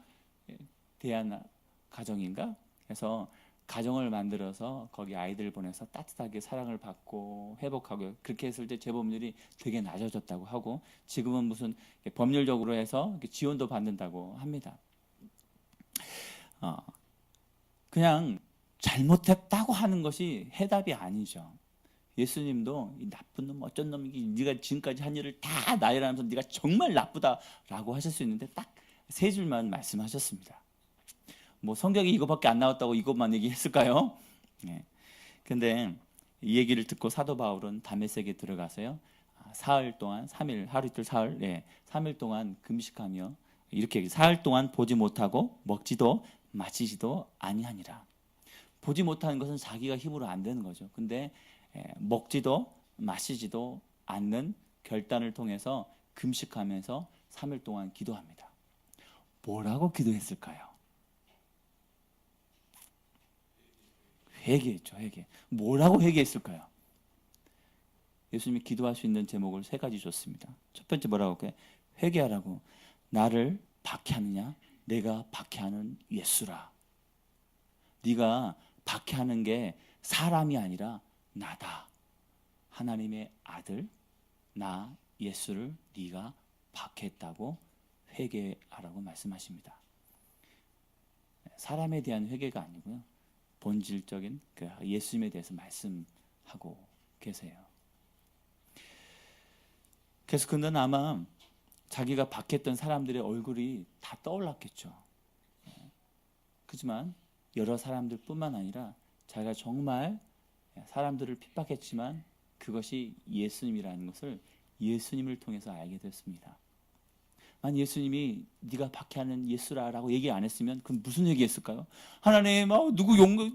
대안 가정인가? 그래서 가정을 만들어서 거기 아이들 보내서 따뜻하게 사랑을 받고 회복하고 그렇게 했을 때 재범률이 되게 낮아졌다고 하고 지금은 무슨 법률적으로 해서 지원도 받는다고 합니다. 그냥 잘못했다고 하는 것이 해답이 아니죠. 예수님도 이 나쁜 놈 어쩐 놈이 네가 지금까지 한 일을 다 나열하면서 네가 정말 나쁘다라고 하실 수 있는데 딱 세 줄만 말씀하셨습니다. 뭐 성경에 이거밖에 안 나왔다고 이것만 얘기했을까요? 네. 근데 이 얘기를 듣고 사도 바울은 다메섹에 들어가서요. 사흘 동안 3일 하루 이틀 사흘 3일 동안 금식하며 이렇게 사흘 동안 보지 못하고 먹지도 마시지도 아니하니라. 보지 못하는 것은 자기가 힘으로 안 되는 거죠. 근데 먹지도 마시지도 않는 결단을 통해서 금식하면서 3일 동안 기도합니다. 뭐라고 기도했을까요? 회개했죠. 회개. 뭐라고 회개했을까요? 예수님이 기도할 수 있는 제목을 세 가지 줬습니다. 첫 번째 뭐라고 할까요? 회개하라고. 나를 박해하느냐? 내가 박해하는 예수라. 네가 박해하는 게 사람이 아니라 나다. 하나님의 아들 나 예수를 네가 박해했다고 회개하라고 말씀하십니다. 사람에 대한 회개가 아니고요. 본질적인 그 예수님에 대해서 말씀하고 계세요. 그래서 그는 아마 자기가 박했던 사람들의 얼굴이 다 떠올랐겠죠. 그렇지만 여러 사람들 뿐만 아니라 자기가 정말 사람들을 핍박했지만 그것이 예수님이라는 것을 예수님을 통해서 알게 됐습니다. 만 예수님이 네가 박해하는 예수라라고 얘기 안 했으면 그럼 무슨 얘기했을까요? 하나님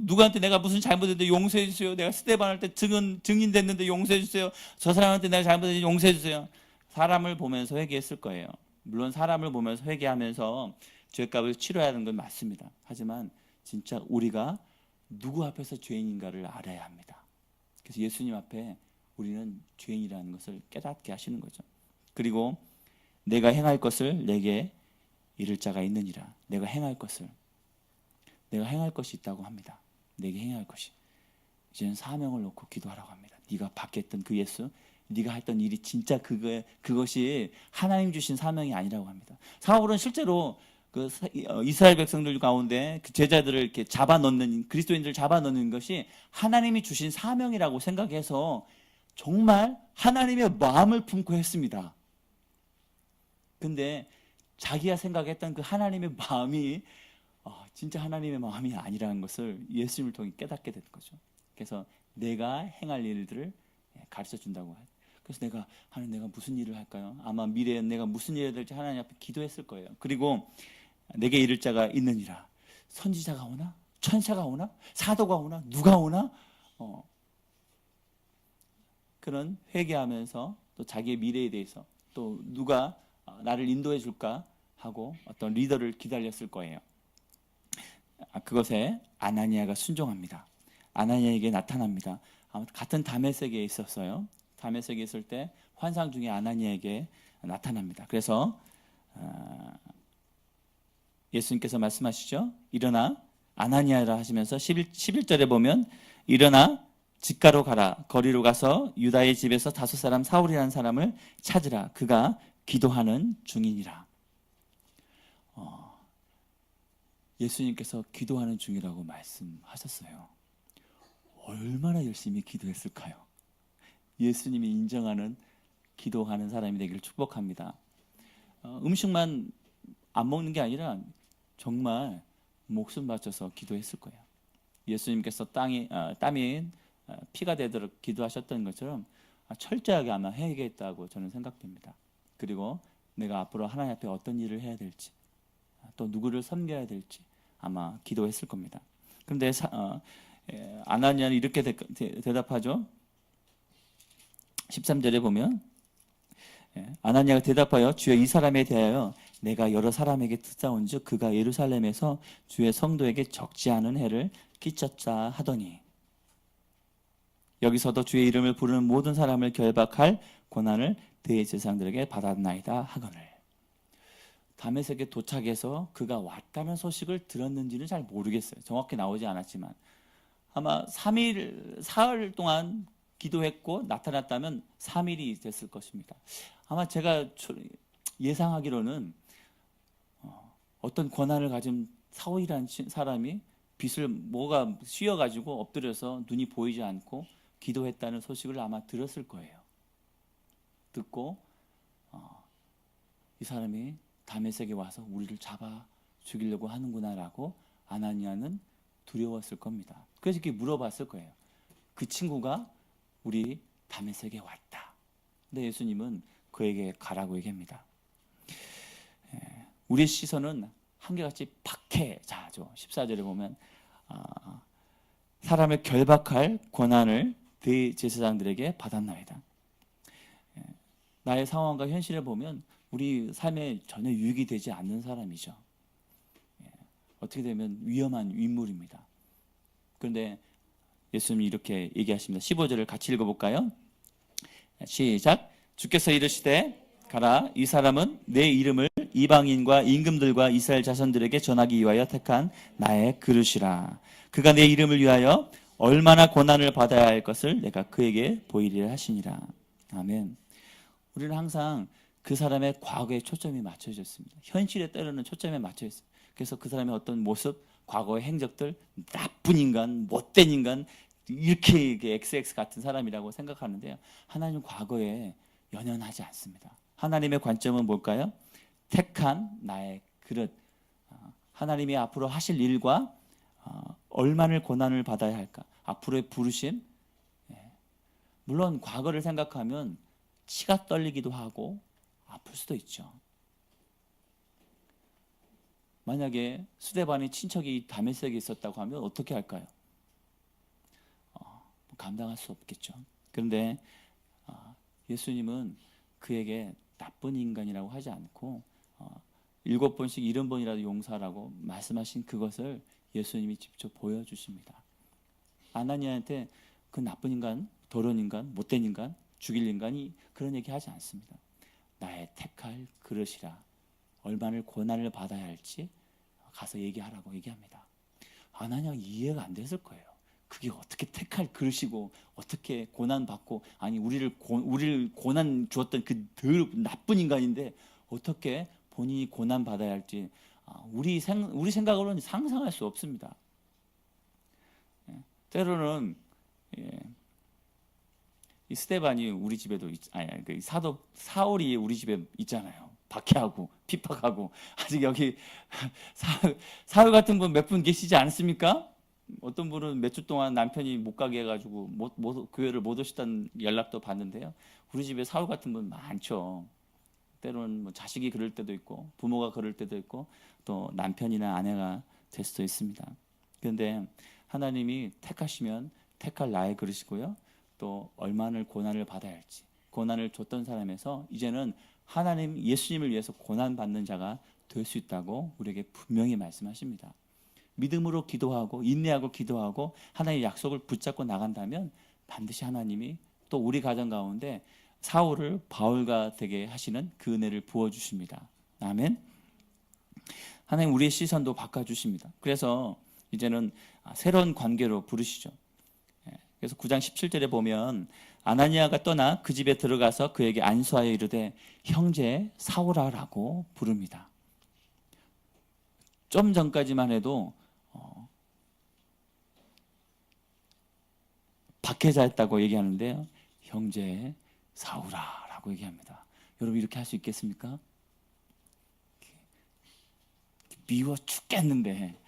누구한테 내가 무슨 잘못했는데 용서해 주세요. 내가 스데반 할 때 증인 됐는데 용서해 주세요. 저 사람한테 내가 잘못했는데 용서해 주세요. 사람을 보면서 회개했을 거예요. 물론 사람을 보면서 회개하면서 죄값을 치러야 하는 건 맞습니다. 하지만 진짜 우리가 누구 앞에서 죄인인가를 알아야 합니다. 그래서 예수님 앞에 우리는 죄인이라는 것을 깨닫게 하시는 거죠. 그리고 내가 행할 것을 내게 이를 자가 있느니라. 내가 행할 것이 있다고 합니다. 내게 행할 것이. 이제는 사명을 놓고 기도하라고 합니다. 네가 받겠던 그 예수, 네가 했던 일이 진짜 그것이 하나님 주신 사명이 아니라고 합니다. 사울은 실제로 그 이스라엘 백성들 가운데 그 제자들을 이렇게 잡아넣는 그리스도인들을 잡아넣는 것이 하나님이 주신 사명이라고 생각해서 정말 하나님의 마음을 품고 했습니다. 근데 자기가 생각했던 그 하나님의 마음이 진짜 하나님의 마음이 아니라는 것을 예수님을 통해 깨닫게 된 거죠. 그래서 내가 행할 일들을 가르쳐 준다고 해요. 그래서 하나님 내가 무슨 일을 할까요? 아마 미래에 내가 무슨 일을 해야 될지 하나님 앞에 기도했을 거예요. 그리고 내게 이를 자가 있느니라. 선지자가 오나? 천사가 오나? 사도가 오나? 누가 오나? 그런 회개하면서 또 자기의 미래에 대해서 또 누가 나를 인도해 줄까 하고 어떤 리더를 기다렸을 거예요. 그것에 아나니아가 순종합니다. 아나니아에게 나타납니다. 같은 다메섹에 있었어요. 다메섹에 있을 때 환상 중에 아나니아에게 나타납니다. 그래서 예수님께서 말씀하시죠. 일어나 아나니아라 하시면서 11절에 보면 일어나 직가로 가라. 거리로 가서 유다의 집에서 5사람 사울이라는 사람을 찾으라. 그가 기도하는 중이니라. 예수님께서 기도하는 중이라고 말씀하셨어요. 얼마나 열심히 기도했을까요? 예수님이 인정하는 기도하는 사람이 되기를 축복합니다. 음식만 안 먹는 게 아니라 정말 목숨 바쳐서 기도했을 거예요. 예수님께서 땀이 피가 되도록 기도하셨던 것처럼 철저하게 아마 회개했다고 저는 생각됩니다. 그리고 내가 앞으로 하나님 앞에 어떤 일을 해야 될지 또 누구를 섬겨야 될지 아마 기도했을 겁니다. 그런데 아나니아는 이렇게 대답하죠. 13절에 보면 아나니아가 대답하여 주여 이 사람에 대하여 내가 여러 사람에게 듣사온즉 그가 예루살렘에서 주의 성도에게 적지 않은 해를 끼쳤다 하더니 여기서도 주의 이름을 부르는 모든 사람을 결박할 고난을 대제사장들에게 받았나이다 하거늘. 다메섹에 도착해서 그가 왔다는 소식을 들었는지는 잘 모르겠어요. 정확히 나오지 않았지만 아마 3일, 사흘 동안 기도했고 나타났다면 3일이 됐을 것입니다. 아마 제가 예상하기로는 어떤 권한을 가진 사울이라는 사람이 빚을 뭐가 씌어가지고 엎드려서 눈이 보이지 않고 기도했다는 소식을 아마 들었을 거예요. 듣고 이 사람이 다메섹에 와서 우리를 잡아 죽이려고 하는구나라고 아나니아는 두려웠을 겁니다. 그래서 이렇게 물어봤을 거예요. 그 친구가 우리 다메섹에 왔다. 근데 예수님은 그에게 가라고 얘기합니다. 우리의 시선은 한결같이 박해자죠. 14절에 보면 사람을 결박할 권한을 대제사장들에게 받았나이다. 나의 상황과 현실을 보면 우리 삶에 전혀 유익이 되지 않는 사람이죠. 어떻게 되면 위험한 인물입니다. 그런데 예수님이 이렇게 얘기하십니다. 15절을 같이 읽어볼까요? 시작. 주께서 이르시되 가라, 이 사람은 내 이름을 이방인과 임금들과 이스라엘 자손들에게 전하기 위하여 택한 나의 그릇이라. 그가 내 이름을 위하여 얼마나 고난을 받아야 할 것을 내가 그에게 보이리라 하시니라. 아멘. 우리는 항상 그 사람의 과거에 초점이 맞춰졌습니다. 현실에 때로는 초점에 맞춰있어요. 그래서 그 사람의 어떤 모습, 과거의 행적들, 나쁜 인간, 못된 인간, 이렇게 XX 같은 사람이라고 생각하는데요. 하나님은 과거에 연연하지 않습니다. 하나님의 관점은 뭘까요? 택한 나의 그릇. 하나님이 앞으로 하실 일과 얼마나 고난을 받아야 할까? 앞으로의 부르심. 물론 과거를 생각하면 치가 떨리기도 하고 아플 수도 있죠. 만약에 스데반의 친척이 다메섹에 있었다고 하면 어떻게 할까요? 감당할 수 없겠죠. 그런데 예수님은 그에게 나쁜 인간이라고 하지 않고 7번씩 70번이라도 용서하라고 말씀하신 그것을 예수님이 직접 보여주십니다. 아나니아한테 그 나쁜 인간, 더러운 인간, 못된 인간, 죽일 인간이 그런 얘기 하지 않습니다. 나의 택할 그릇이라. 얼마나 고난을 받아야 할지 가서 얘기하라고 얘기합니다. 아나니아가 이해가 안 됐을 거예요. 그게 어떻게 택할 그릇이고 어떻게 고난 받고, 아니 우리를 고난 주었던 그 나쁜 인간인데 어떻게 본인이 고난 받아야 할지 우리 생각으로는 상상할 수 없습니다. 때로는 이 스데반이 우리 집에도 그 사도 사울이 우리 집에 있잖아요. 박해하고 핍박하고. 아직 여기 사울 같은 분 몇 분 계시지 않습니까? 어떤 분은 몇 주 동안 남편이 못 가게 해가지고 교회를 못 오시다는 연락도 받는데요. 우리 집에 사울 같은 분 많죠. 때로는 뭐 자식이 그럴 때도 있고 부모가 그럴 때도 있고 또 남편이나 아내가 될 수도 있습니다. 그런데 하나님이 택하시면 택할 나의 그릇이고요. 또 얼마나 고난을 받아야 할지, 고난을 줬던 사람에서 이제는 하나님 예수님을 위해서 고난받는 자가 될 수 있다고 우리에게 분명히 말씀하십니다. 믿음으로 기도하고 인내하고 기도하고 하나님의 약속을 붙잡고 나간다면 반드시 하나님이 또 우리 가정 가운데 사울을 바울과 되게 하시는 그 은혜를 부어주십니다. 아멘. 하나님 우리의 시선도 바꿔주십니다. 그래서 이제는 새로운 관계로 부르시죠. 그래서 9장 17절에 보면 아나니아가 떠나 그 집에 들어가서 그에게 안수하여 이르되 형제 사울아라고 부릅니다. 좀 전까지만 해도 박해자였다고 얘기하는데요. 형제 사울아라고 얘기합니다. 여러분 이렇게 할 수 있겠습니까? 미워 죽겠는데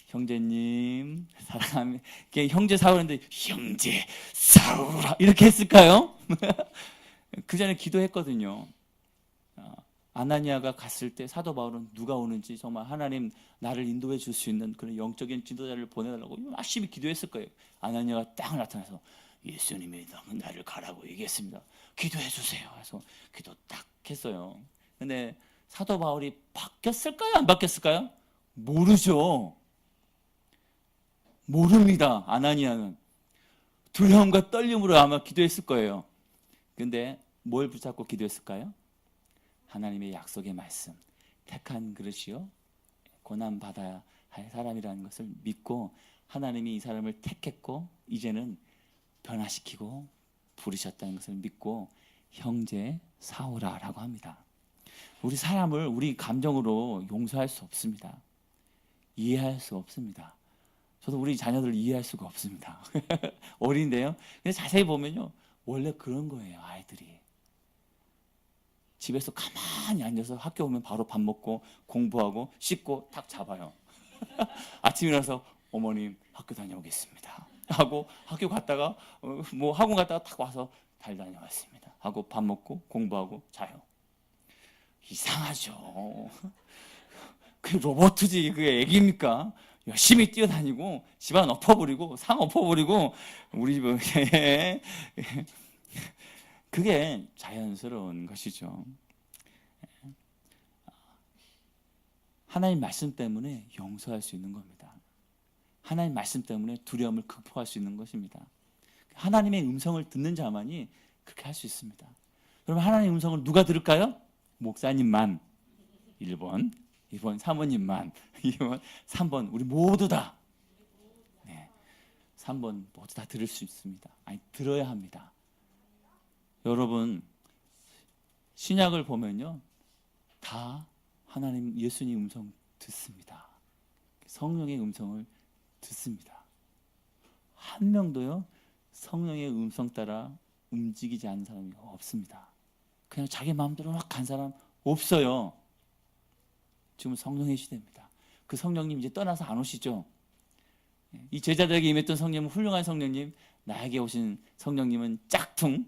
형제님 사랑하면 형제 사울인데 형제 사울아 이렇게 했을까요? 그 전에 기도했거든요. 아나니아가 갔을 때 사도 바울은 누가 오는지 정말 하나님 나를 인도해 줄 수 있는 그런 영적인 지도자를 보내달라고 열심히 기도했을 거예요. 아나니아가 딱 나타나서 예수님이 나를 가라고 얘기했습니다. 기도해 주세요. 그래서 기도 딱 했어요. 근데 사도 바울이 바뀌었을까요? 안 바뀌었을까요? 모르죠. 모릅니다. 아나니아는 두려움과 떨림으로 아마 기도했을 거예요. 근데 뭘 붙잡고 기도했을까요? 하나님의 약속의 말씀, 택한 그릇이요 고난받아야 할 사람이라는 것을 믿고 하나님이 이 사람을 택했고 이제는 변화시키고 부르셨다는 것을 믿고 형제 사오라라고 합니다. 우리 사람을 우리 감정으로 용서할 수 없습니다. 이해할 수 없습니다. 저도 우리 자녀들을 이해할 수가 없습니다. 어린데요. 근데 자세히 보면요, 원래 그런 거예요. 아이들이 집에서 가만히 앉아서 학교 오면 바로 밥 먹고 공부하고 씻고 탁 잡아요. 아침에 일어나서 어머님 학교 다녀오겠습니다 하고 학교 갔다가 뭐 학원 갔다가 탁 와서 잘 다녀왔습니다 하고 밥 먹고 공부하고 자요. 이상하죠. 그 로봇이지 그게 애기입니까? 열심히 뛰어다니고 집안 엎어버리고 상 엎어버리고 우리 집에 그게 자연스러운 것이죠. 하나님 말씀 때문에 용서할 수 있는 겁니다. 하나님 말씀 때문에 두려움을 극복할 수 있는 것입니다. 하나님의 음성을 듣는 자만이 그렇게 할 수 있습니다. 그러면 하나님의 음성을 누가 들을까요? 목사님만 1번, 2번, 사모님만 2번, 3번 우리 모두 다 3번 모두 다 들을 수 있습니다. 아니 들어야 합니다. 여러분 신약을 보면요 다 하나님 예수님 음성 듣습니다. 성령의 음성을 듣습니다. 한 명도요 성령의 음성 따라 움직이지 않는 사람이 없습니다. 그냥 자기 마음대로 막 간 사람 없어요. 지금 성령의 시대입니다. 그 성령님 이제 떠나서 안 오시죠. 이 제자들에게 임했던 성령님은 훌륭한 성령님, 나에게 오신 성령님은 짝퉁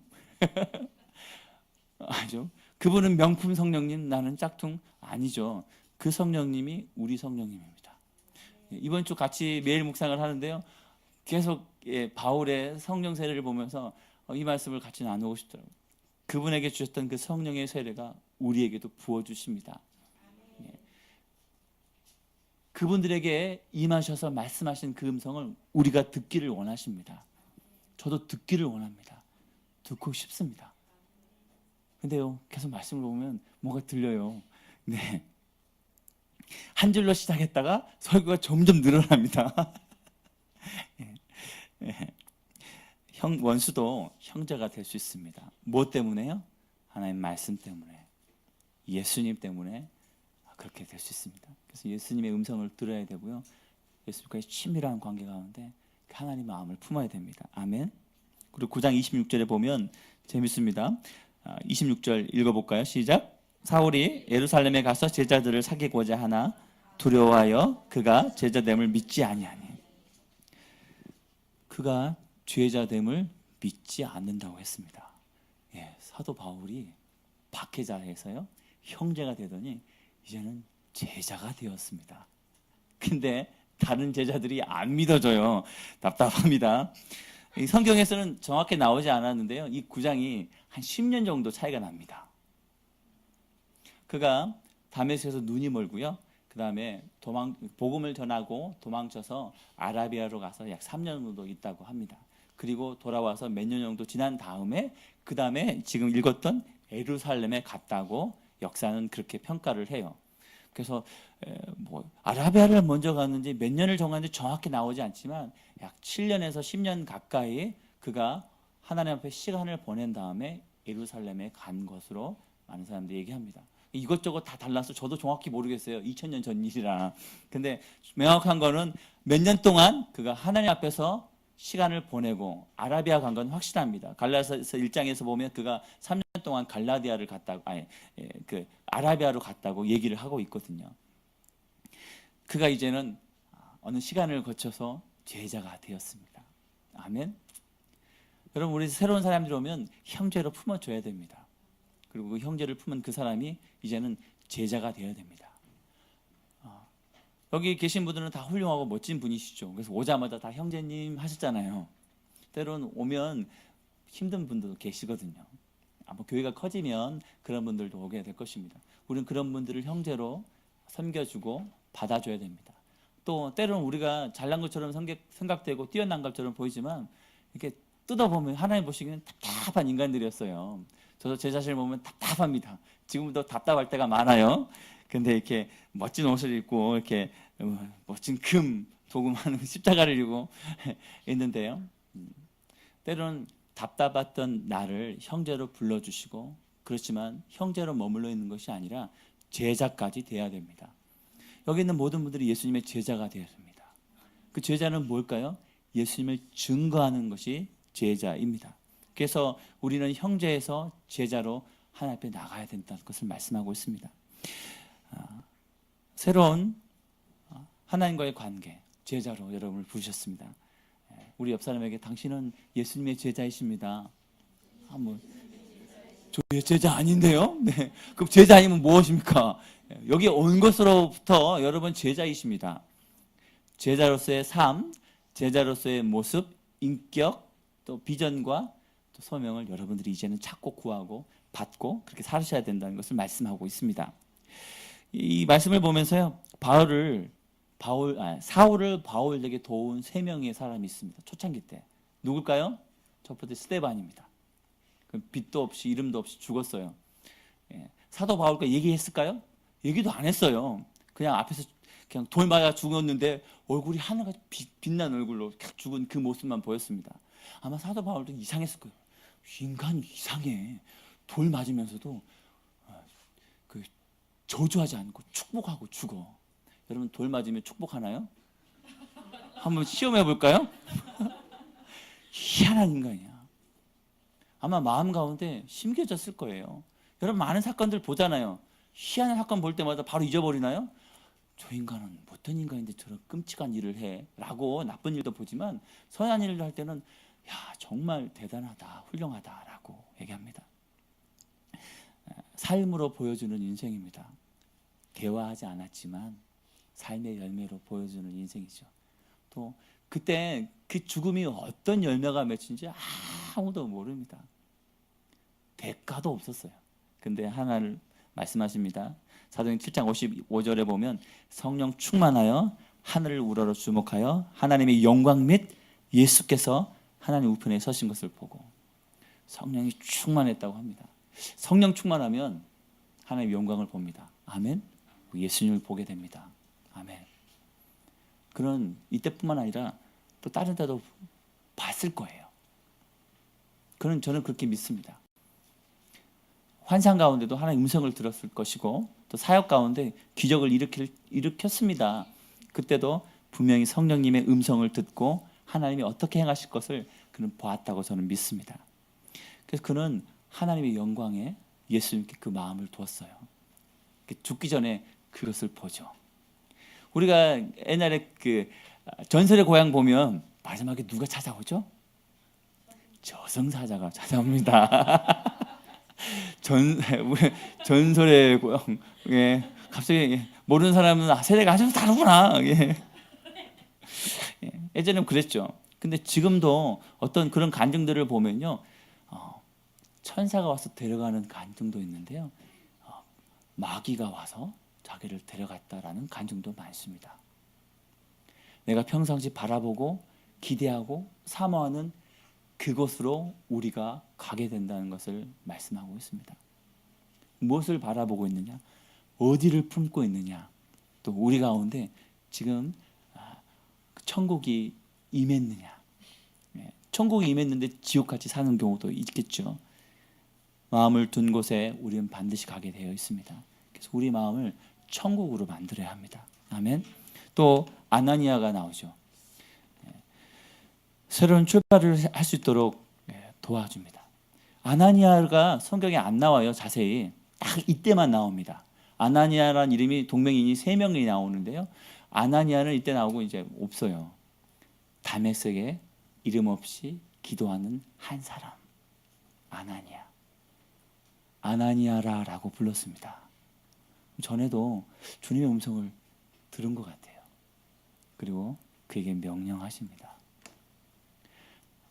아니죠. 그분은 명품 성령님, 나는 짝퉁 아니죠. 그 성령님이 우리 성령님입니다. 이번 주 같이 매일 묵상을 하는데요 계속 바울의 성령 세례를 보면서 이 말씀을 같이 나누고 싶더라고요. 그분에게 주셨던 그 성령의 세례가 우리에게도 부어주십니다. 그분들에게 임하셔서 말씀하신 그 음성을 우리가 듣기를 원하십니다. 저도 듣기를 원합니다. 듣고 싶습니다. 근데요 계속 말씀을 보면 뭐가 들려요. 네, 한 줄로 시작했다가 설교가 점점 늘어납니다. 원수도 형제가 될 수 있습니다. 뭐 때문에요? 하나님 말씀 때문에, 예수님 때문에 그렇게 될 수 있습니다. 그래서 예수님의 음성을 들어야 되고요. 예수님과의 친밀한 관계 가운데 하나님의 마음을 품어야 됩니다. 아멘. 그리고 9장 26절에 보면 재밌습니다. 26절 읽어볼까요? 시작. 사울이 예루살렘에 가서 제자들을 사귀고자 하나 두려워하여 그가 제자됨을 믿지 아니하니. 그가 죄자됨을 믿지 않는다고 했습니다. 사도 바울이 박해자에서요 형제가 되더니 이제는 제자가 되었습니다. 근데 다른 제자들이 안 믿어져요. 답답합니다. 이 성경에서는 정확히 나오지 않았는데요 이 9장이 한 10년 정도 차이가 납니다. 그가 다메섹에서 눈이 멀고요 그 다음에 복음을 전하고 도망쳐서 아라비아로 가서 약 3년 정도 있다고 합니다. 그리고 돌아와서 몇 년 정도 지난 다음에 그 다음에 지금 읽었던 예루살렘에 갔다고 역사는 그렇게 평가를 해요. 그래서 뭐 아라비아를 먼저 갔는지 몇 년을 정했는지 정확히 나오지 않지만 약 7년에서 10년 가까이 그가 하나님 앞에 시간을 보낸 다음에 예루살렘에 간 것으로 많은 사람들이 얘기합니다. 이것저것 다 달라서 저도 정확히 모르겠어요. 2000년 전 일이라. 근데 명확한 거는 몇 년 동안 그가 하나님 앞에서 시간을 보내고 아라비아 간 건 확실합니다. 갈라디아서 1장에서 보면 그가 3년 동안 갈라디아를 갔다고 그 아라비아로 갔다고 얘기를 하고 있거든요. 그가 이제는 어느 시간을 거쳐서 제자가 되었습니다. 아멘. 여러분 우리 새로운 사람들이 오면 형제로 품어줘야 됩니다. 그리고 그 형제를 품은 그 사람이 이제는 제자가 되어야 됩니다. 여기 계신 분들은 다 훌륭하고 멋진 분이시죠. 그래서 오자마자 다 형제님 하셨잖아요. 때로는 오면 힘든 분들도 계시거든요. 아마 교회가 커지면 그런 분들도 오게 될 것입니다. 우리는 그런 분들을 형제로 섬겨주고 받아줘야 됩니다. 또 때로는 우리가 잘난 것처럼 생각되고 뛰어난 것처럼 보이지만 이렇게 뜯어보면 하나님 보시기에는 답답한 인간들이었어요. 저도 제 자신을 보면 답답합니다. 지금도 답답할 때가 많아요. 근데 이렇게 멋진 옷을 입고 이렇게 멋진 금 도구만 십자가를 지고 있는데요. 때로는 답답했던 나를 형제로 불러주시고, 그렇지만 형제로 머물러 있는 것이 아니라 제자까지 돼야 됩니다. 여기 있는 모든 분들이 예수님의 제자가 되었습니다. 그 제자는 뭘까요? 예수님을 증거하는 것이 제자입니다. 그래서 우리는 형제에서 제자로 하나님 앞에 나가야 된다는 것을 말씀하고 있습니다. 새로운 하나님과의 관계, 제자로 여러분을 부르셨습니다. 우리 옆 사람에게 당신은 예수님의 제자이십니다. 저의 제자 아닌데요? 네. 그럼 제자 아니면 무엇입니까? 여기 온 것으로부터 여러분 제자이십니다. 제자로서의 삶, 제자로서의 모습, 인격, 또 비전과 또 소명을 여러분들이 이제는 찾고 구하고 받고 그렇게 살으셔야 된다는 것을 말씀하고 있습니다. 이 말씀을 보면서요, 사울을 바울에게 도운 3명의 사람이 있습니다. 초창기 때 누굴까요? 첫 번째 스데반입니다. 빛도 없이 이름도 없이 죽었어요. 사도 바울과 얘기했을까요? 얘기도 안 했어요. 그냥 앞에서 그냥 돌 맞아 죽었는데 얼굴이 하늘같이 빛난 얼굴로 죽은 그 모습만 보였습니다. 아마 사도 바울도 이상했을 거예요. 인간이 이상해. 돌 맞으면서도 저주하지 않고 축복하고 죽어. 여러분 돌 맞으면 축복하나요? 한번 시험해 볼까요? 희한한 인간이야. 아마 마음 가운데 심겨졌을 거예요. 여러분 많은 사건들 보잖아요. 희한한 사건 볼 때마다 바로 잊어버리나요? 저 인간은 어떤 인간인데 저런 끔찍한 일을 해 라고 나쁜 일도 보지만 선한 일을 할 때는 야 정말 대단하다 훌륭하다라고 얘기합니다. 삶으로 보여주는 인생입니다. 대화하지 않았지만 삶의 열매로 보여주는 인생이죠. 또 그때 그 죽음이 어떤 열매가 맺힌지 아무도 모릅니다. 대가도 없었어요. 근데 하나를 말씀하십니다. 사도행 7장 55절에 보면 성령 충만하여 하늘을 우러러 주목하여 하나님의 영광 및 예수께서 하나님 우편에 서신 것을 보고 성령이 충만했다고 합니다. 성령 충만하면 하나님의 영광을 봅니다. 아멘. 예수님을 보게 됩니다. 아멘. 그런 이때뿐만 아니라 또 다른 데도 봤을 거예요. 저는 그렇게 믿습니다. 환상 가운데도 하나님의 음성을 들었을 것이고 또 사역 가운데 기적을 일으켰습니다. 그때도 분명히 성령님의 음성을 듣고 하나님이 어떻게 행하실 것을 그는 보았다고 저는 믿습니다. 그래서 그는 하나님의 영광에 예수님께 그 마음을 두었어요. 죽기 전에 그것을 보죠. 우리가 옛날에 그 전설의 고향 보면 마지막에 누가 찾아오죠? 저승사자가 찾아옵니다. 전설의 고향. 예. 갑자기 모르는 사람은 세대가 아주 다르구나. 예. 예전에는 그랬죠. 근데 지금도 어떤 그런 간증들을 보면요, 천사가 와서 데려가는 간증도 있는데요, 마귀가 와서 자기를 데려갔다라는 간증도 많습니다. 내가 평상시 바라보고 기대하고 사모하는 그곳으로 우리가 가게 된다는 것을 말씀하고 있습니다. 무엇을 바라보고 있느냐, 어디를 품고 있느냐, 또 우리 가운데 지금 천국이 임했느냐. 천국이 임했는데 지옥같이 사는 경우도 있겠죠. 마음을 둔 곳에 우리는 반드시 가게 되어 있습니다. 그래서 우리 마음을 천국으로 만들어야 합니다. 아멘. 또 아나니아가 나오죠. 새로운 출발을 할 수 있도록 도와줍니다. 아나니아가 성경에 안 나와요. 자세히 딱 이때만 나옵니다. 아나니아라는 이름이 동명이인이 3명이 나오는데요, 아나니아는 이때 나오고 이제 없어요. 다메섹에 이름 없이 기도하는 한 사람, 아나니아라라고 불렀습니다. 전에도 주님의 음성을 들은 것 같아요. 그리고 그에게 명령하십니다.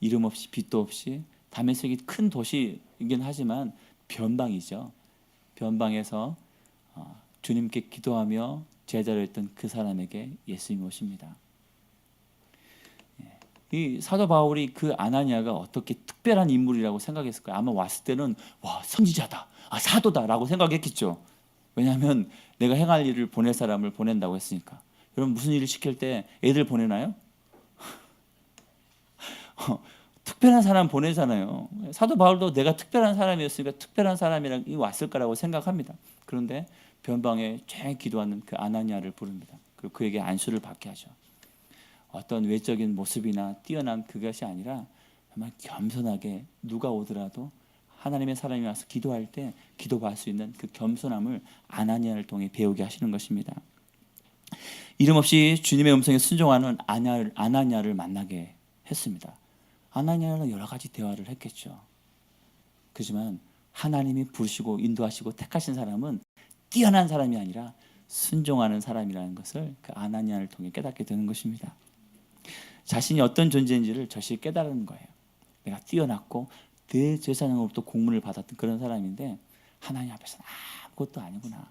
이름 없이 빛도 없이, 다메섹이 큰 도시이긴 하지만 변방이죠. 변방에서 주님께 기도하며 제자로 했던 그 사람에게 예수님이 오십니다. 이 사도 바울이 그 아나니아가 어떻게 특별한 인물이라고 생각했을까요? 아마 왔을 때는 와, 선지자다, 사도다라고 생각했겠죠. 왜냐하면 내가 행할 일을 보낼 사람을 보낸다고 했으니까. 여러분 무슨 일을 시킬 때 애들 보내나요? 특별한 사람 보내잖아요. 사도 바울도 내가 특별한 사람이었으니까 특별한 사람이 왔을 거라고 생각합니다. 그런데 변방에 조용히 기도하는 그 아나니아를 부릅니다. 그리고 그에게 안수를 받게 하죠. 어떤 외적인 모습이나 뛰어난 그것이 아니라 정말 겸손하게 누가 오더라도 하나님의 사람이 와서 기도할 때 기도받을 수 있는 그 겸손함을 아나니아를 통해 배우게 하시는 것입니다. 이름 없이 주님의 음성에 순종하는 아나니아를 만나게 했습니다. 아나니아는 여러 가지 대화를 했겠죠. 그렇지만 하나님이 부르시고 인도하시고 택하신 사람은 뛰어난 사람이 아니라 순종하는 사람이라는 것을 그 아나니아를 통해 깨닫게 되는 것입니다. 자신이 어떤 존재인지를 절실히 깨달은 거예요. 내가 뛰어났고 대제사장으로부터 공문을 받았던 그런 사람인데 하나님 앞에서는 아무것도 아니구나.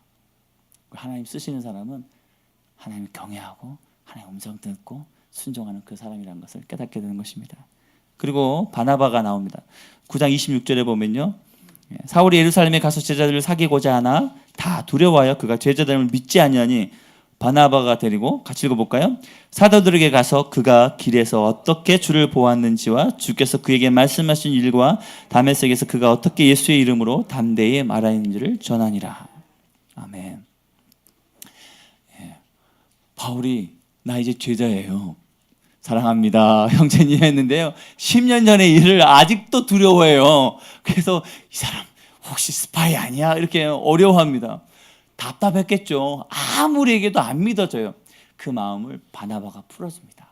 하나님 쓰시는 사람은 하나님을 경외하고 하나님의 음성 듣고 순종하는 그 사람이라는 것을 깨닫게 되는 것입니다. 그리고 바나바가 나옵니다. 9장 26절에 보면요, 사울이 예루살렘에 가서 제자들을 사귀고자 하나 다 두려워하여 그가 제자들을 믿지 아니하니 바나바가 데리고 같이 읽어볼까요? 사도들에게 가서 그가 길에서 어떻게 주를 보았는지와 주께서 그에게 말씀하신 일과 다메섹에서 그가 어떻게 예수의 이름으로 담대히 말하는지를 전하니라. 아멘. 바울이 나 이제 제자예요, 사랑합니다 형제님 했는데요, 10년 전의 일을 아직도 두려워해요. 그래서 이 사람 혹시 스파이 아니야? 이렇게 어려워합니다. 답답했겠죠. 아무리 얘기해도 안 믿어져요. 그 마음을 바나바가 풀어줍니다.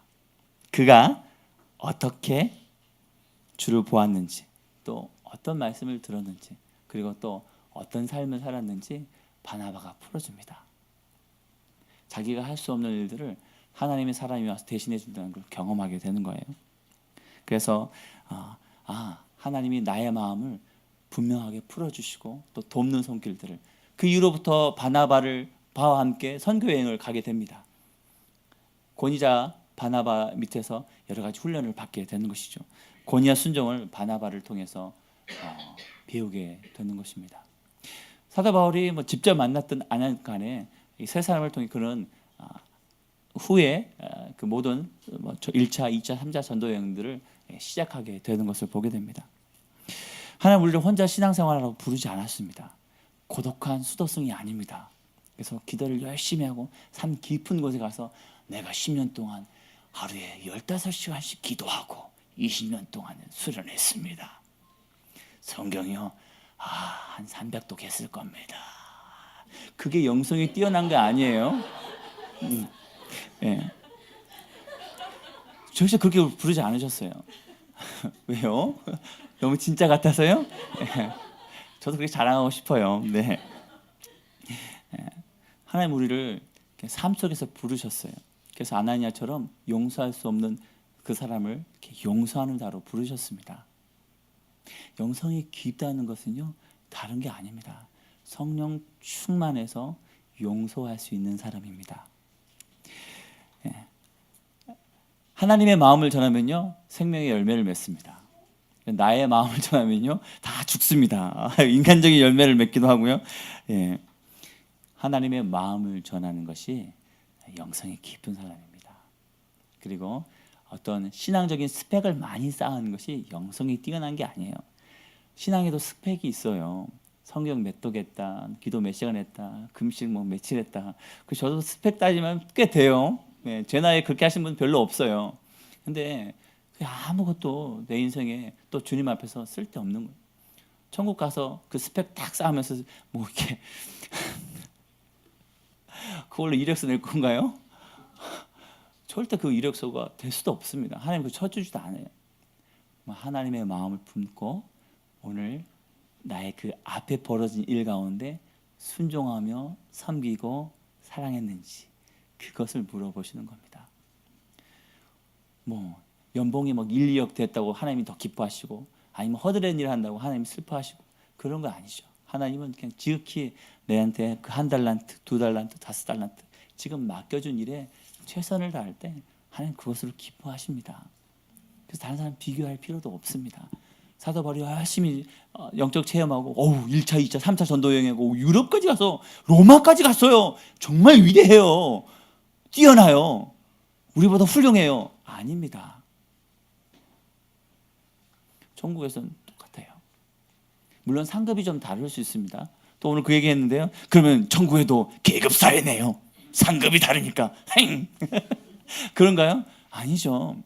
그가 어떻게 주를 보았는지, 또 어떤 말씀을 들었는지, 그리고 또 어떤 삶을 살았는지 바나바가 풀어줍니다. 자기가 할 수 없는 일들을 하나님의 사람이 와서 대신해 준다는 걸 경험하게 되는 거예요. 그래서 하나님이 나의 마음을 분명하게 풀어주시고 또 돕는 손길들을, 그 이후로부터 바와 함께 선교 여행을 가게 됩니다. 권위자 바나바 밑에서 여러 가지 훈련을 받게 되는 것이죠. 권위와 순종을 바나바를 통해서 배우게 되는 것입니다. 사도 바울이 직접 만났던 아냐 간에 이 세 사람을 통해 그런 후에 그 모든 1차, 2차, 3차 전도 여행들을 시작하게 되는 것을 보게 됩니다. 하나님 우리를 혼자 신앙생활하라고 부르지 않았습니다. 고독한 수도승이 아닙니다. 그래서 기도를 열심히 하고 산 깊은 곳에 가서 내가 10년 동안 하루에 15시간씩 기도하고 20년 동안 수련했습니다. 성경이요, 한 300도 했을 겁니다. 그게 영성이 뛰어난 게 아니에요. 예. 절대 그렇게 부르지 않으셨어요. 왜요? 너무 진짜 같아서요? 저도 그렇게 자랑하고 싶어요. 네. 하나님 우리를 삶 속에서 부르셨어요. 그래서 아나니아처럼 용서할 수 없는 그 사람을 이렇게 용서하는 자로 부르셨습니다. 영성이 깊다는 것은요, 다른 게 아닙니다. 성령 충만해서 용서할 수 있는 사람입니다. 하나님의 마음을 전하면요, 생명의 열매를 맺습니다. 나의 마음을 전하면요, 다 죽습니다. 인간적인 열매를 맺기도 하고요. 하나님의 마음을 전하는 것이 영성이 깊은 사람입니다. 그리고 어떤 신앙적인 스펙을 많이 쌓은 것이 영성이 뛰어난 게 아니에요. 신앙에도 스펙이 있어요. 성경 몇 독 했다, 기도 몇 시간 했다, 금식 며칠 했다. 저도 스펙 따지면 꽤 돼요. 제 나이에 그렇게 하신 분 별로 없어요. 근데 아무것도 내 인생에 또 주님 앞에서 쓸데없는 거예요. 천국 가서 그 스펙 딱 쌓으면서 이렇게 그걸로 이력서 낼 건가요? 절대 그 이력서가 될 수도 없습니다. 하나님 그거 쳐주지도 않아요. 하나님의 마음을 품고 오늘 나의 그 앞에 벌어진 일 가운데 순종하며 섬기고 사랑했는지 그것을 물어보시는 겁니다. 연봉이 1, 2억 됐다고 하나님이 더 기뻐하시고, 아니면 허드렛 일을 한다고 하나님이 슬퍼하시고, 그런 거 아니죠. 하나님은 그냥 지극히 내한테 그 1달란트, 2달란트, 5달란트 지금 맡겨준 일에 최선을 다할 때 하나님 그것으로 기뻐하십니다. 그래서 다른 사람 비교할 필요도 없습니다. 사도 바울이 열심히 영적 체험하고 1차, 2차, 3차 전도 여행하고 유럽까지 가서 로마까지 갔어요. 정말 위대해요. 뛰어나요. 우리보다 훌륭해요. 아닙니다. 천국에서는 똑같아요. 물론 상급이 좀 다를 수 있습니다. 또 오늘 그 얘기했는데요. 그러면 천국에도 계급 사회네요. 상급이 다르니까. 그런가요? 아니죠.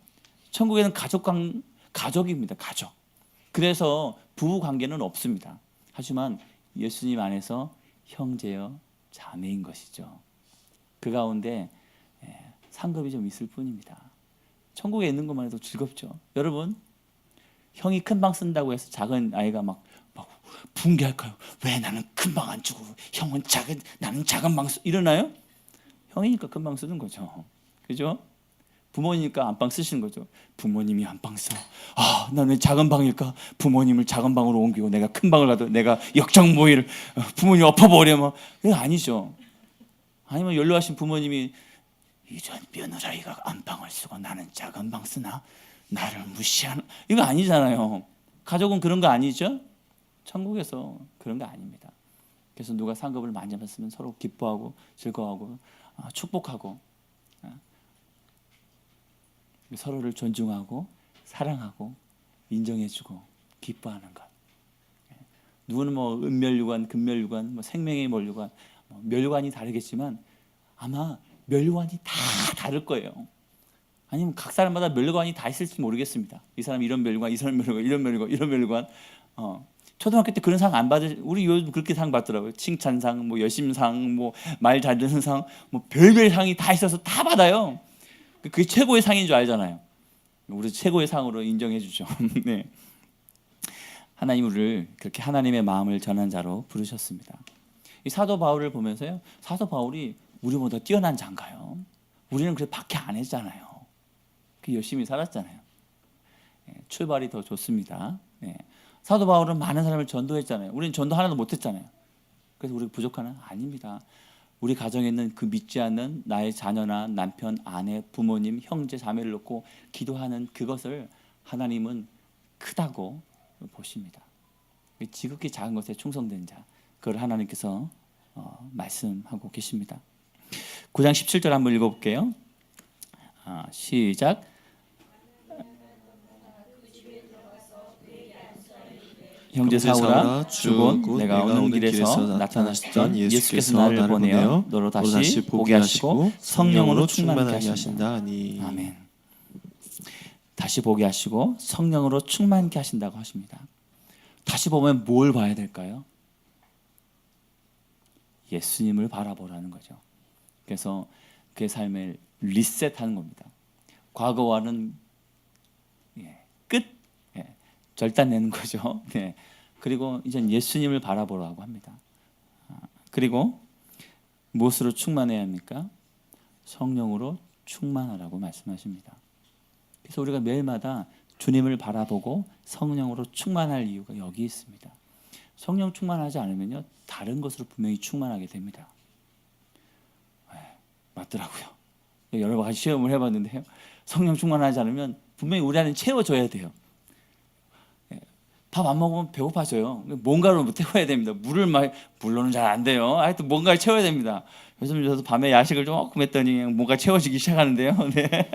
천국에는 가족입니다. 가족. 그래서 부부 관계는 없습니다. 하지만 예수님 안에서 형제여 자매인 것이죠. 그 가운데 상급이 좀 있을 뿐입니다. 천국에 있는 것만 해도 즐겁죠. 여러분, 형이 큰 방 쓴다고 해서 작은 아이가 막 붕괴할까요? 왜 나는 큰 방 안 주고 형은 나는 작은 방 쓰 이러나요? 형이니까 큰 방 쓰는 거죠. 그죠? 부모니까 안방 쓰시는 거죠. 부모님이 안방 써. 아, 나는 왜 작은 방일까? 부모님을 작은 방으로 옮기고 내가 큰 방을 가도 내가 역정모의를 부모님 엎어버리면 이거 아니죠. 아니면 연로하신 부모님이 이전 며느라이가 안방을 쓰고 나는 작은 방 쓰나? 나를 무시하는 이거 아니잖아요. 가족은 그런 거 아니죠? 천국에서 그런 거 아닙니다. 그래서 누가 상급을 많이 받으면 서로 기뻐하고 즐거워하고 축복하고 서로를 존중하고 사랑하고 인정해주고 기뻐하는 것. 누구는 뭐 은멸류관, 금멸류관, 뭐 생명의 멸류관, 멸류관이 다르겠지만 아마 멸류관이 다 다를 거예요. 아니면 각 사람마다 멸류관이 다 있을지 모르겠습니다. 이 사람 이런 멸류관, 이 사람 멸류관, 이런 멸류관, 이런 멸류관. 초등학교 때 그런 상 안 받을, 우리 요즘 그렇게 상 받더라고요. 칭찬상, 뭐 여심상, 뭐 말 잘 듣는 상, 뭐 별별 상이 다 있어서 다 받아요. 그게 최고의 상인 줄 알잖아요. 우리 최고의 상으로 인정해 주죠. 네. 하나님 우리를 그렇게 하나님의 마음을 전한 자로 부르셨습니다. 이 사도 바울을 보면서요. 사도 바울이 우리보다 뛰어난 자인가요? 우리는 그래 박해 안 했잖아요. 열심히 살았잖아요. 출발이 더 좋습니다. 사도 바울은 많은 사람을 전도했잖아요. 우리는 전도 하나도 못했잖아요. 그래서 우리가 부족하나? 아닙니다. 우리 가정에 있는 그 믿지 않는 나의 자녀나 남편, 아내, 부모님, 형제, 자매를 놓고 기도하는 그것을 하나님은 크다고 보십니다. 지극히 작은 것에 충성된 자, 그걸 하나님께서 말씀하고 계십니다. 9장 17절 한번 읽어볼게요. 시작. 형제 사울아, 주곧 내가 오는 길에서 나타나셨던 예수께서 나를 보내어 너로 다시 보게 하시고 성령으로 충만하게 하신다. 아멘. 다시 보게 하시고 성령으로 충만케 하신다고 하십니다. 다시 보면 뭘 봐야 될까요? 예수님을 바라보라는 거죠. 그래서 그의 삶을 리셋하는 겁니다. 과거와는 끝, 절단내는 거죠. 그리고 이제 예수님을 바라보라고 합니다. 그리고 무엇으로 충만해야 합니까? 성령으로 충만하라고 말씀하십니다. 그래서 우리가 매일마다 주님을 바라보고 성령으로 충만할 이유가 여기 있습니다. 성령 충만하지 않으면요 다른 것으로 분명히 충만하게 됩니다. 맞더라고요. 여러 가지 시험을 해봤는데요. 성령 충만하지 않으면 분명히 우리 안에 채워져야 돼요. 밥 안 먹으면 배고파져요. 뭔가로 태워야 됩니다. 물로는 잘 안 돼요. 하여튼 뭔가를 채워야 됩니다. 요즘 저도 밤에 야식을 조금 했더니 뭔가 채워지기 시작하는데요. 네.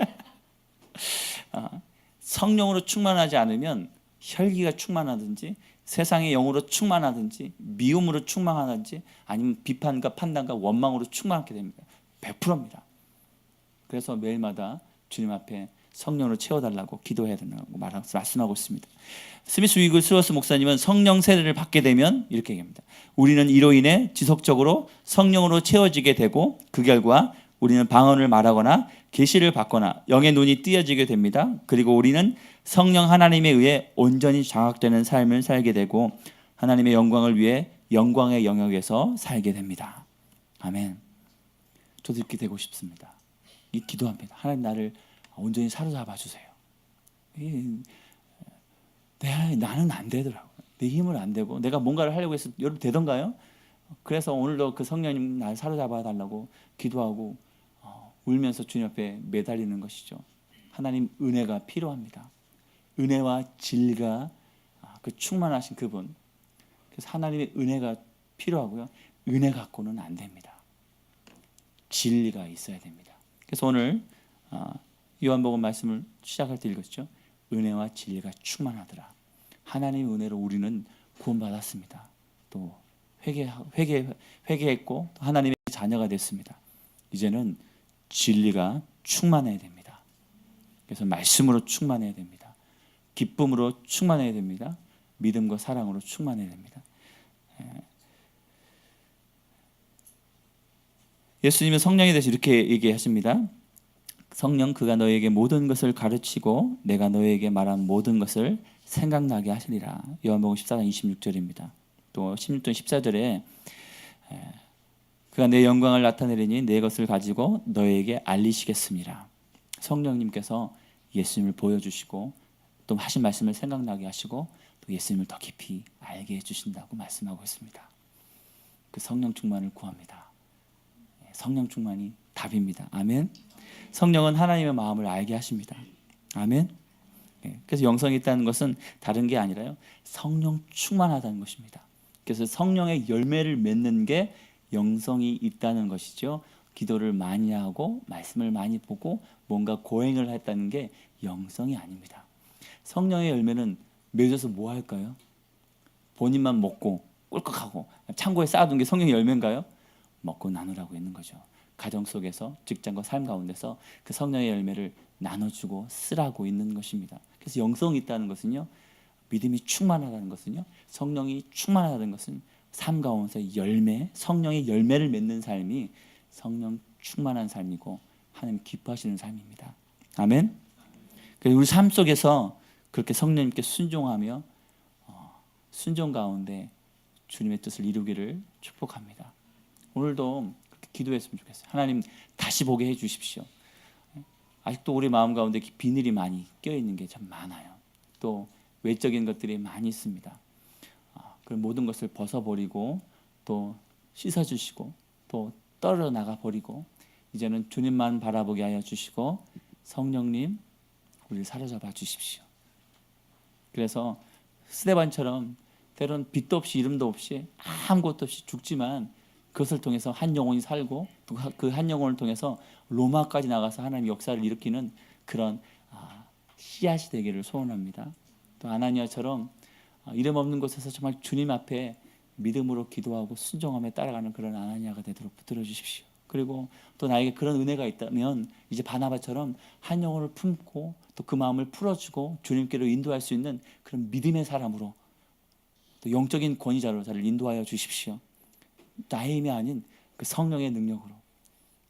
성령으로 충만하지 않으면 혈기가 충만하든지 세상의 영으로 충만하든지 미움으로 충만하든지 아니면 비판과 판단과 원망으로 충만하게 됩니다. 100%입니다. 그래서 매일마다 주님 앞에 성령으로 채워달라고 기도해야 된다고 말씀하고 있습니다. 스미스 위글스워스 목사님은 성령 세례를 받게 되면 이렇게 얘기합니다. 우리는 이로 인해 지속적으로 성령으로 채워지게 되고 그 결과 우리는 방언을 말하거나 계시를 받거나 영의 눈이 띄어지게 됩니다. 그리고 우리는 성령 하나님에 의해 온전히 장악되는 삶을 살게 되고 하나님의 영광을 위해 영광의 영역에서 살게 됩니다. 아멘. 저도 이렇게 되고 싶습니다. 이 기도합니다. 하나님 나를 온전히 사로잡아 주세요. 나는 안 되더라고요. 내 힘은 안 되고 내가 뭔가를 하려고 해서 여러분 되던가요? 그래서 오늘도 그 성령님 나를 사로잡아 달라고 기도하고 울면서 주님 앞에 매달리는 것이죠. 하나님 은혜가 필요합니다. 은혜와 진리가 그 충만하신 그분. 그래서 하나님의 은혜가 필요하고요. 은혜 갖고는 안 됩니다. 진리가 있어야 됩니다. 그래서 오늘 요한복음 말씀을 시작할 때 읽었죠. 은혜와 진리가 충만하더라. 하나님의 은혜로 우리는 구원받았습니다. 또 회개했고 또 하나님의 자녀가 됐습니다. 이제는 진리가 충만해야 됩니다. 그래서 말씀으로 충만해야 됩니다. 기쁨으로 충만해야 됩니다. 믿음과 사랑으로 충만해야 됩니다. 예수님은 성령에 대해서 이렇게 얘기하십니다. 성령 그가 너에게 모든 것을 가르치고 내가 너에게 말한 모든 것을 생각나게 하시리라. 요한복음 14장 26절입니다. 또 16절 14절에 그가 내 영광을 나타내리니 내 것을 가지고 너에게 알리시겠습니다. 성령님께서 예수님을 보여주시고 또 하신 말씀을 생각나게 하시고 또 예수님을 더 깊이 알게 해주신다고 말씀하고 있습니다. 그 성령 충만을 구합니다. 성령 충만이 답입니다. 아멘. 성령은 하나님의 마음을 알게 하십니다. 아멘. 그래서 영성이 있다는 것은 다른 게 아니라요, 성령 충만하다는 것입니다. 그래서 성령의 열매를 맺는 게 영성이 있다는 것이죠. 기도를 많이 하고 말씀을 많이 보고 뭔가 고행을 했다는 게 영성이 아닙니다. 성령의 열매는 맺어서 뭐 할까요? 본인만 먹고 꿀꺽하고 창고에 쌓아둔 게 성령의 열매인가요? 먹고 나누라고 있는 거죠. 가정 속에서, 직장과 삶 가운데서 그 성령의 열매를 나눠주고 쓰라고 있는 것입니다. 그래서 영성이 있다는 것은요, 믿음이 충만하다는 것은요, 성령이 충만하다는 것은 삶 가운데서 열매, 성령의 열매를 맺는 삶이 성령 충만한 삶이고 하나님 기뻐하시는 삶입니다. 아멘. 그래서 우리 삶 속에서 그렇게 성령님께 순종하며 순종 가운데 주님의 뜻을 이루기를 축복합니다. 오늘도 그렇게 기도했으면 좋겠어요. 하나님 다시 보게 해주십시오. 아직도 우리 마음 가운데 비늘이 많이 껴있는 게 참 많아요. 또 외적인 것들이 많이 있습니다. 그 모든 것을 벗어버리고 또 씻어주시고 또 떨어나가 버리고 이제는 주님만 바라보게 하여 주시고 성령님 우리를 사로잡아 주십시오. 그래서 스데반처럼 때로는 빛도 없이 이름도 없이 아무것도 없이 죽지만 그것을 통해서 한 영혼이 살고 또 그 한 영혼을 통해서 로마까지 나가서 하나님 역사를 일으키는 그런 씨앗이 되기를 소원합니다. 또 아나니아처럼 이름 없는 곳에서 정말 주님 앞에 믿음으로 기도하고 순종하며 따라가는 그런 아나니아가 되도록 붙들어 주십시오. 그리고 또 나에게 그런 은혜가 있다면 이제 바나바처럼 한 영혼을 품고 또 그 마음을 풀어주고 주님께로 인도할 수 있는 그런 믿음의 사람으로 또 영적인 권위자로 저를 인도하여 주십시오. 나의 힘이 아닌 그 성령의 능력으로.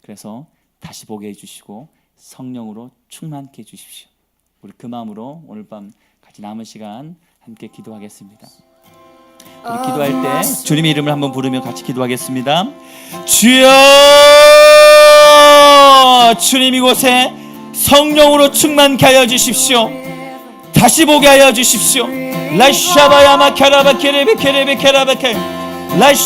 그래서 다시 보게 해주시고 성령으로 충만케 해주십시오. 우리 그 마음으로 오늘 밤 같이 남은 시간 함께 기도하겠습니다. 우리 기도할 때 주님의 이름을 한번 부르며 같이 기도하겠습니다. 주여, 주님 이곳에 성령으로 충만케 하여 주십시오. 다시 보게 하여 주십시오. 라샤바야마 캐라바 케레베 케레베 캐라바케 라샤